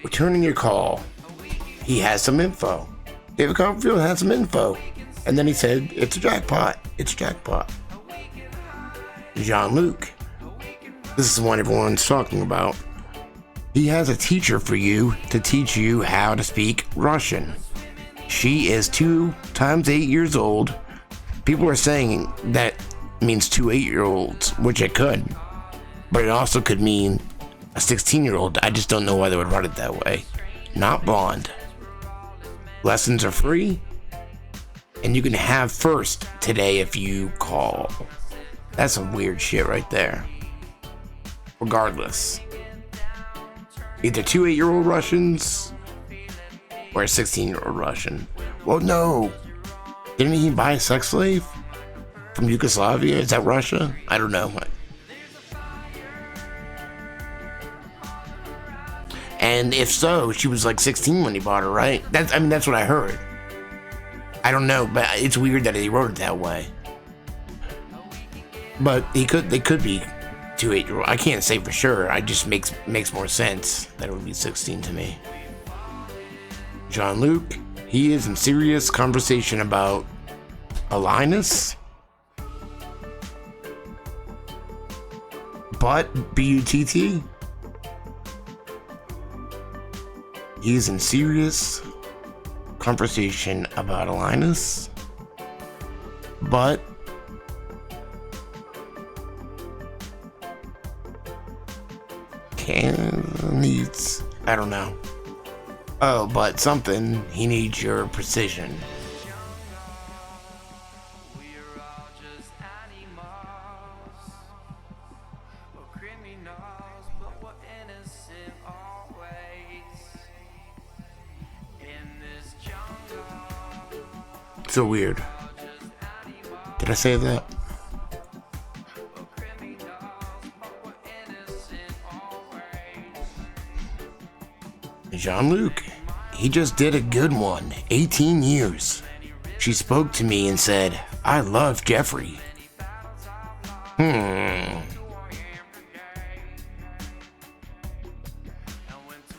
Returning your call. He has some info. David Copperfield had some info. And then he said, it's a jackpot. It's a jackpot. Jean-Luc. This is the one everyone's talking about. He has a teacher for you to teach you how to speak Russian. She is 2 times 8 years old. People are saying that means 2 8-year-olds, which it could. But it also could mean a 16-year-old. I just don't know why they would write it that way. Not blonde. Lessons are free. And you can have first today if you call. That's some weird shit right there. Regardless. Either 2 8-year-old Russians or a 16-year-old Russian. Well, no. Didn't he buy a sex slave from Yugoslavia? Is that Russia? I don't know. And if so, she was like 16 when he bought her, right? That's what I heard. I don't know, but it's weird that he wrote it that way. But they could be 2 8-year-old. I can't say for sure. I just makes more sense that it would be 16 to me. Jean-Luc, he is in serious conversation about Linus. B-U-T-T. He's in serious conversation about Linus. But needs, I don't know. Oh, but something, he needs your precision. So weird. Did I say that? Jean-Luc, he just did a good one. 18 years. She spoke to me and said, I love Jeffrey.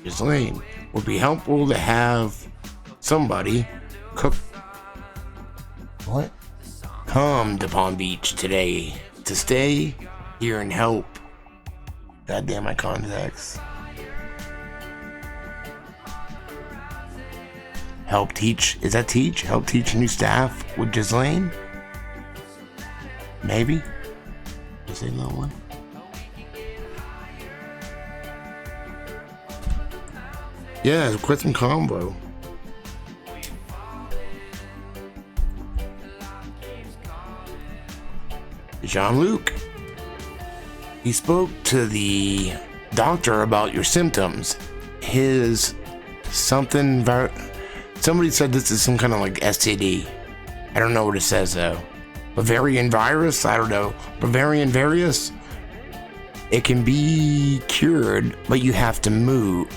Ghislaine, would be helpful to have somebody cook. What? Come to Palm Beach today to stay here and help. Goddamn my contacts. Help teach. Is that teach? Help teach new staff with Ghislaine? Maybe? Is there another one? Yeah, quit some combo. Jean-Luc. He spoke to the doctor about your symptoms. His something... Somebody said this is some kind of like STD. I don't know what it says though. Bavarian virus? I don't know. Bavarian virus? It can be cured, but you have to move.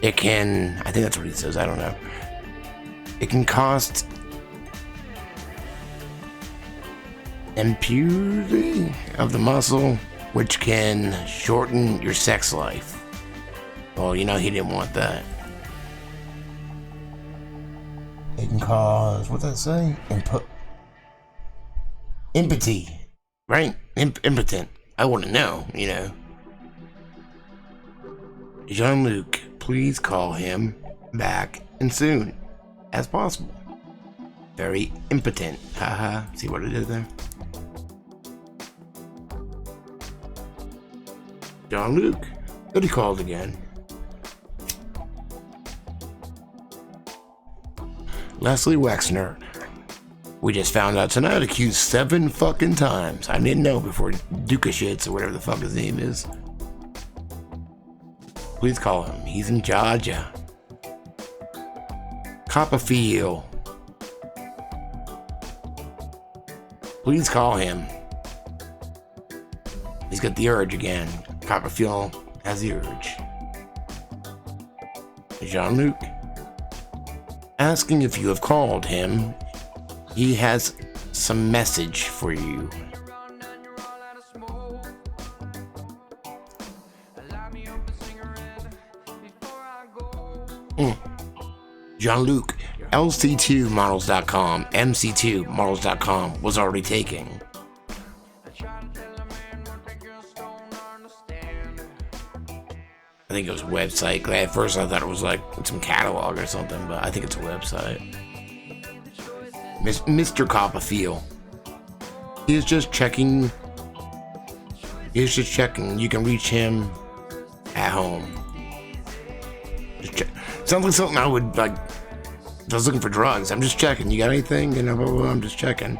It can... I think that's what he says. I don't know. It can cost... impurity of the muscle, which can shorten your sex life. Well, you know he didn't want that. It can cause, what's that say? Impotence, right? Impotent. I wouldn't know, you know. Jean-Luc, please call him back and soon as possible. Very impotent. Haha. See what it is there? Jean-Luc. Then he called again. Leslie Wexner. We just found out tonight, accused 7 fucking times. I didn't know before Dukashits or whatever the fuck his name is. Please call him. He's in Georgia. Copperfield. Please call him. He's got the urge again. Copperfield has the urge. Jean-Luc. Asking if you have called him. He has some message for you. Jean-Luc, LC2models.com, MC2models.com was already taking. I think it was a website. At first I thought it was like some catalog or something, but I think it's a website. Mr. Copperfield. He is just checking. You can reach him at home. Sounds like something I would like. I was looking for drugs. I'm just checking. You got anything? You know, blah, blah, blah. I'm just checking.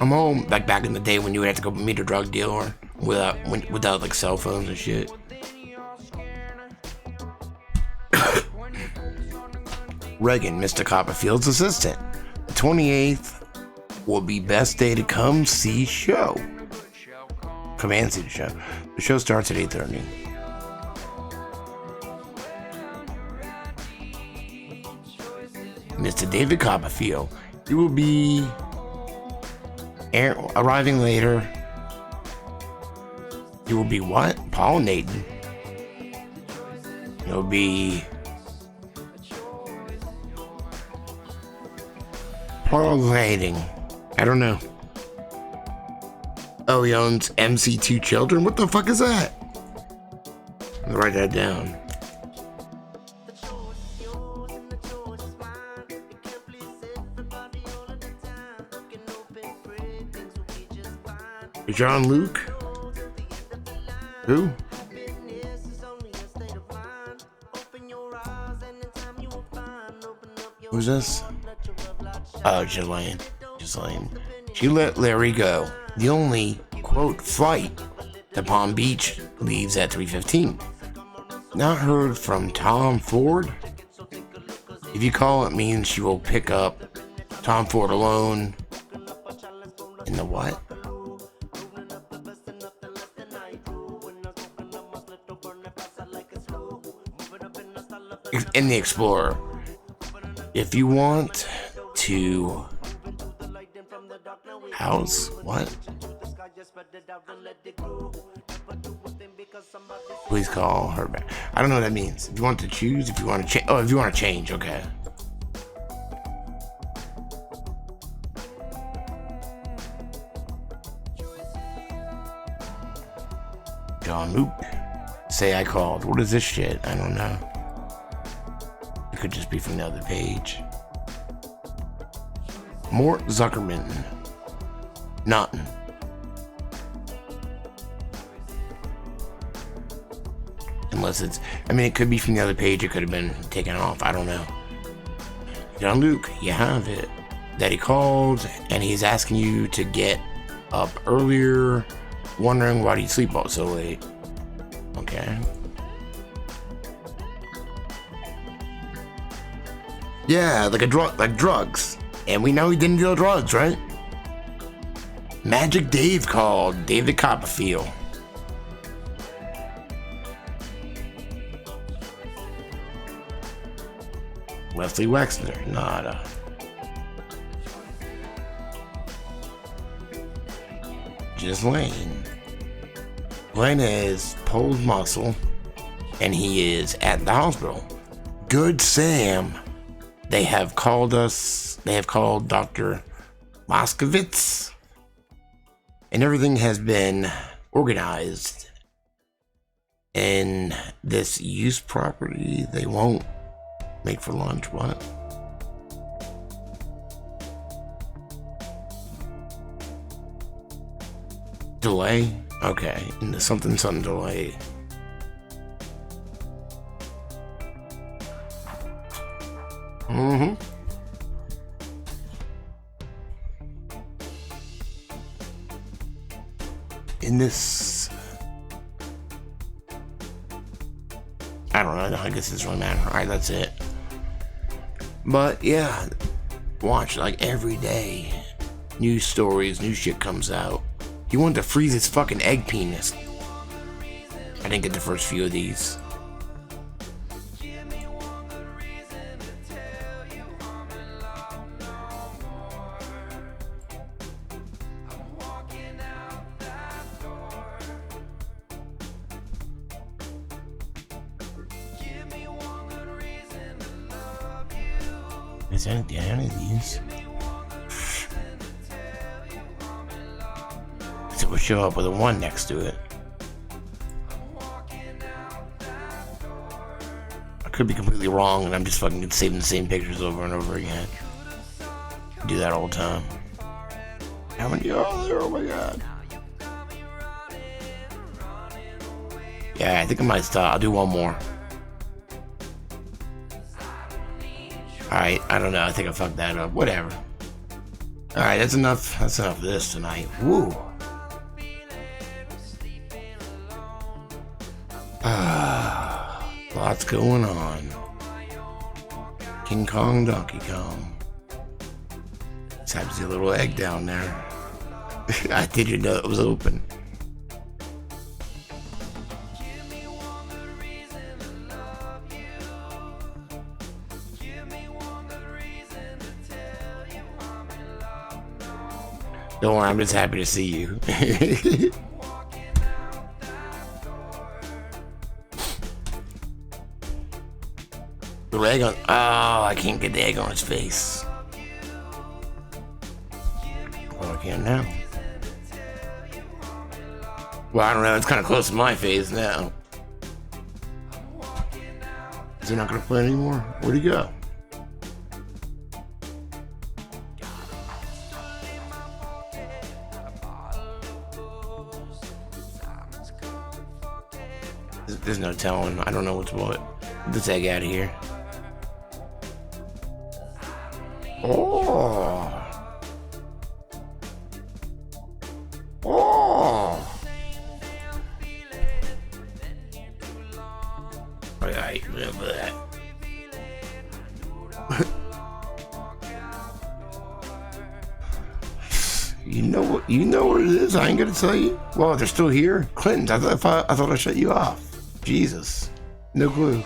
I'm home. Like back in the day when you would have to go meet a drug dealer without like cell phones and shit. Reagan, Mr. Copperfield's assistant. The 28th will be best day to come see show. Come and see the show. The show starts at 8:30. Mr. David Copperfield, you will be arriving later. You will be what? Pollinating. You'll be pollinating. I don't know. Oh, he owns MC2 Children? What the fuck is that? I'm gonna write that down. Jean-Luc? Who? Who's this? Oh, Ghislaine. She let Larry go. The only, quote, flight to Palm Beach leaves at 3:15. Not heard from Tom Ford? If you call, it means she will pick up Tom Ford alone. In the what? In the Explorer. If you want to house what? Please call her back. I don't know what that means. If you want to choose, if you want to change. Oh, if you want to change, okay. Jean-Luc, say I called. What is this shit? I don't know. It could just be from the other page. Mort Zuckerman. Nothing. Unless it's, I mean, it could be from the other page. It could have been taken off. I don't know. Jean-Luc, you have it. Daddy called and he's asking you to get up earlier. Wondering why do you sleep all so late? Okay. Yeah, like drugs. And we know he didn't deal drugs, right? Magic Dave called. David Copperfield. Leslie Wexner. Nada. Ghislaine. Glenn is pulled muscle. And he is at the hospital. Good Sam. They have called Dr. Moskowitz, and everything has been organized in this use property. They won't make for lunch. What? Delay? Okay, something delay. In this, I don't know. I guess it's really matter. All right, that's it. But yeah, watch like every day. News stories, new shit comes out. He wanted to freeze his fucking egg penis. I didn't get the first few of these. Is any of these? So we'll show up with a 1 next to it. I could be completely wrong, and I'm just fucking saving the same pictures over and over again. I do that all the time. How many are there? Oh my god. Yeah, I think I might stop. I'll do one more. Alright, I don't know. I think I fucked that up. Whatever. Alright, that's enough. That's enough of this tonight. Woo. Lots going on. King Kong, Donkey Kong. Just happens to see a little egg down there. I didn't know it was open. Don't worry, I'm just happy to see you. The egg on. Oh, I can't get the egg on his face. Well, I can now. Well, I don't know. It's kind of close to my face now. Is he not going to play anymore? Where'd he go? There's no telling. I don't know what's what. Get this egg out of here. Oh. Oh. Alright, remember that. You know what it is? I ain't gonna tell you. Well, they're still here. Clintons. I thought I shut you off. Jesus. No clue.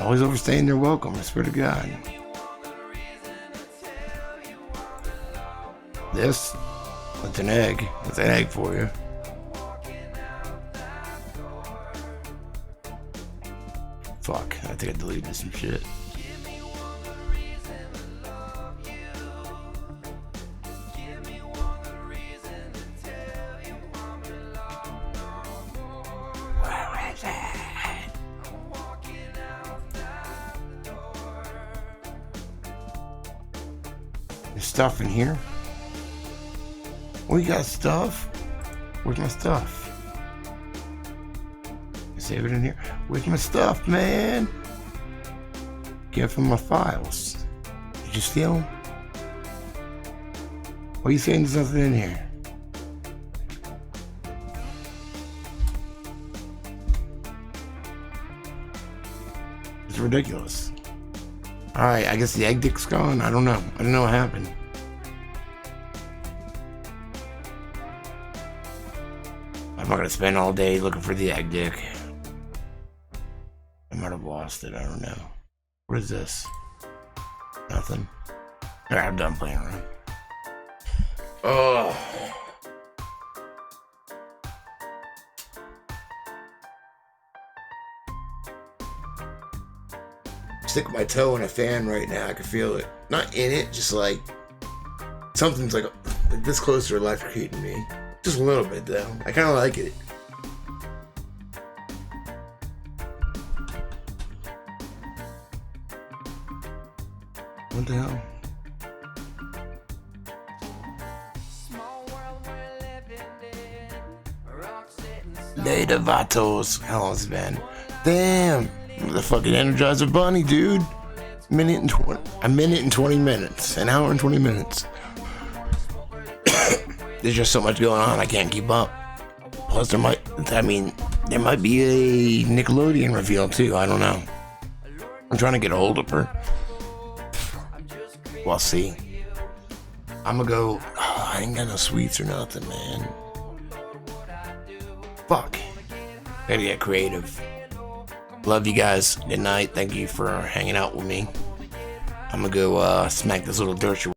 Always overstaying their welcome, I swear to God. That's an egg. That's an egg for you. Fuck, I think I deleted some shit. There's stuff in here. We got stuff. Where's my stuff? Save it in here. Where's my stuff, man? Give him my files. Did you steal them? What are you saying? There's nothing in here. It's ridiculous. Alright, I guess the egg dick's gone. I don't know. I don't know what happened. I'm not gonna spend all day looking for the egg dick. I might have lost it. I don't know. What is this? Nothing. Alright, I'm done playing around. Oh. Stick my toe in a fan right now. I can feel it. Not in it, just like something's like this close to electrocuting me. Just a little bit though. I kind of like it. What the hell? Native Vatos. How long has it been? Damn. The fucking Energizer Bunny, dude. A minute and 20 minutes. An hour and 20 minutes. There's just so much going on, I can't keep up. Plus, there might be a Nickelodeon reveal too. I don't know. I'm trying to get a hold of her. We'll see. I'm gonna go. Oh, I ain't got no sweets or nothing, man. Fuck. Gotta get creative. Love you guys. Good night. Thank you for hanging out with me. I'm gonna go smack this little Dershowitz.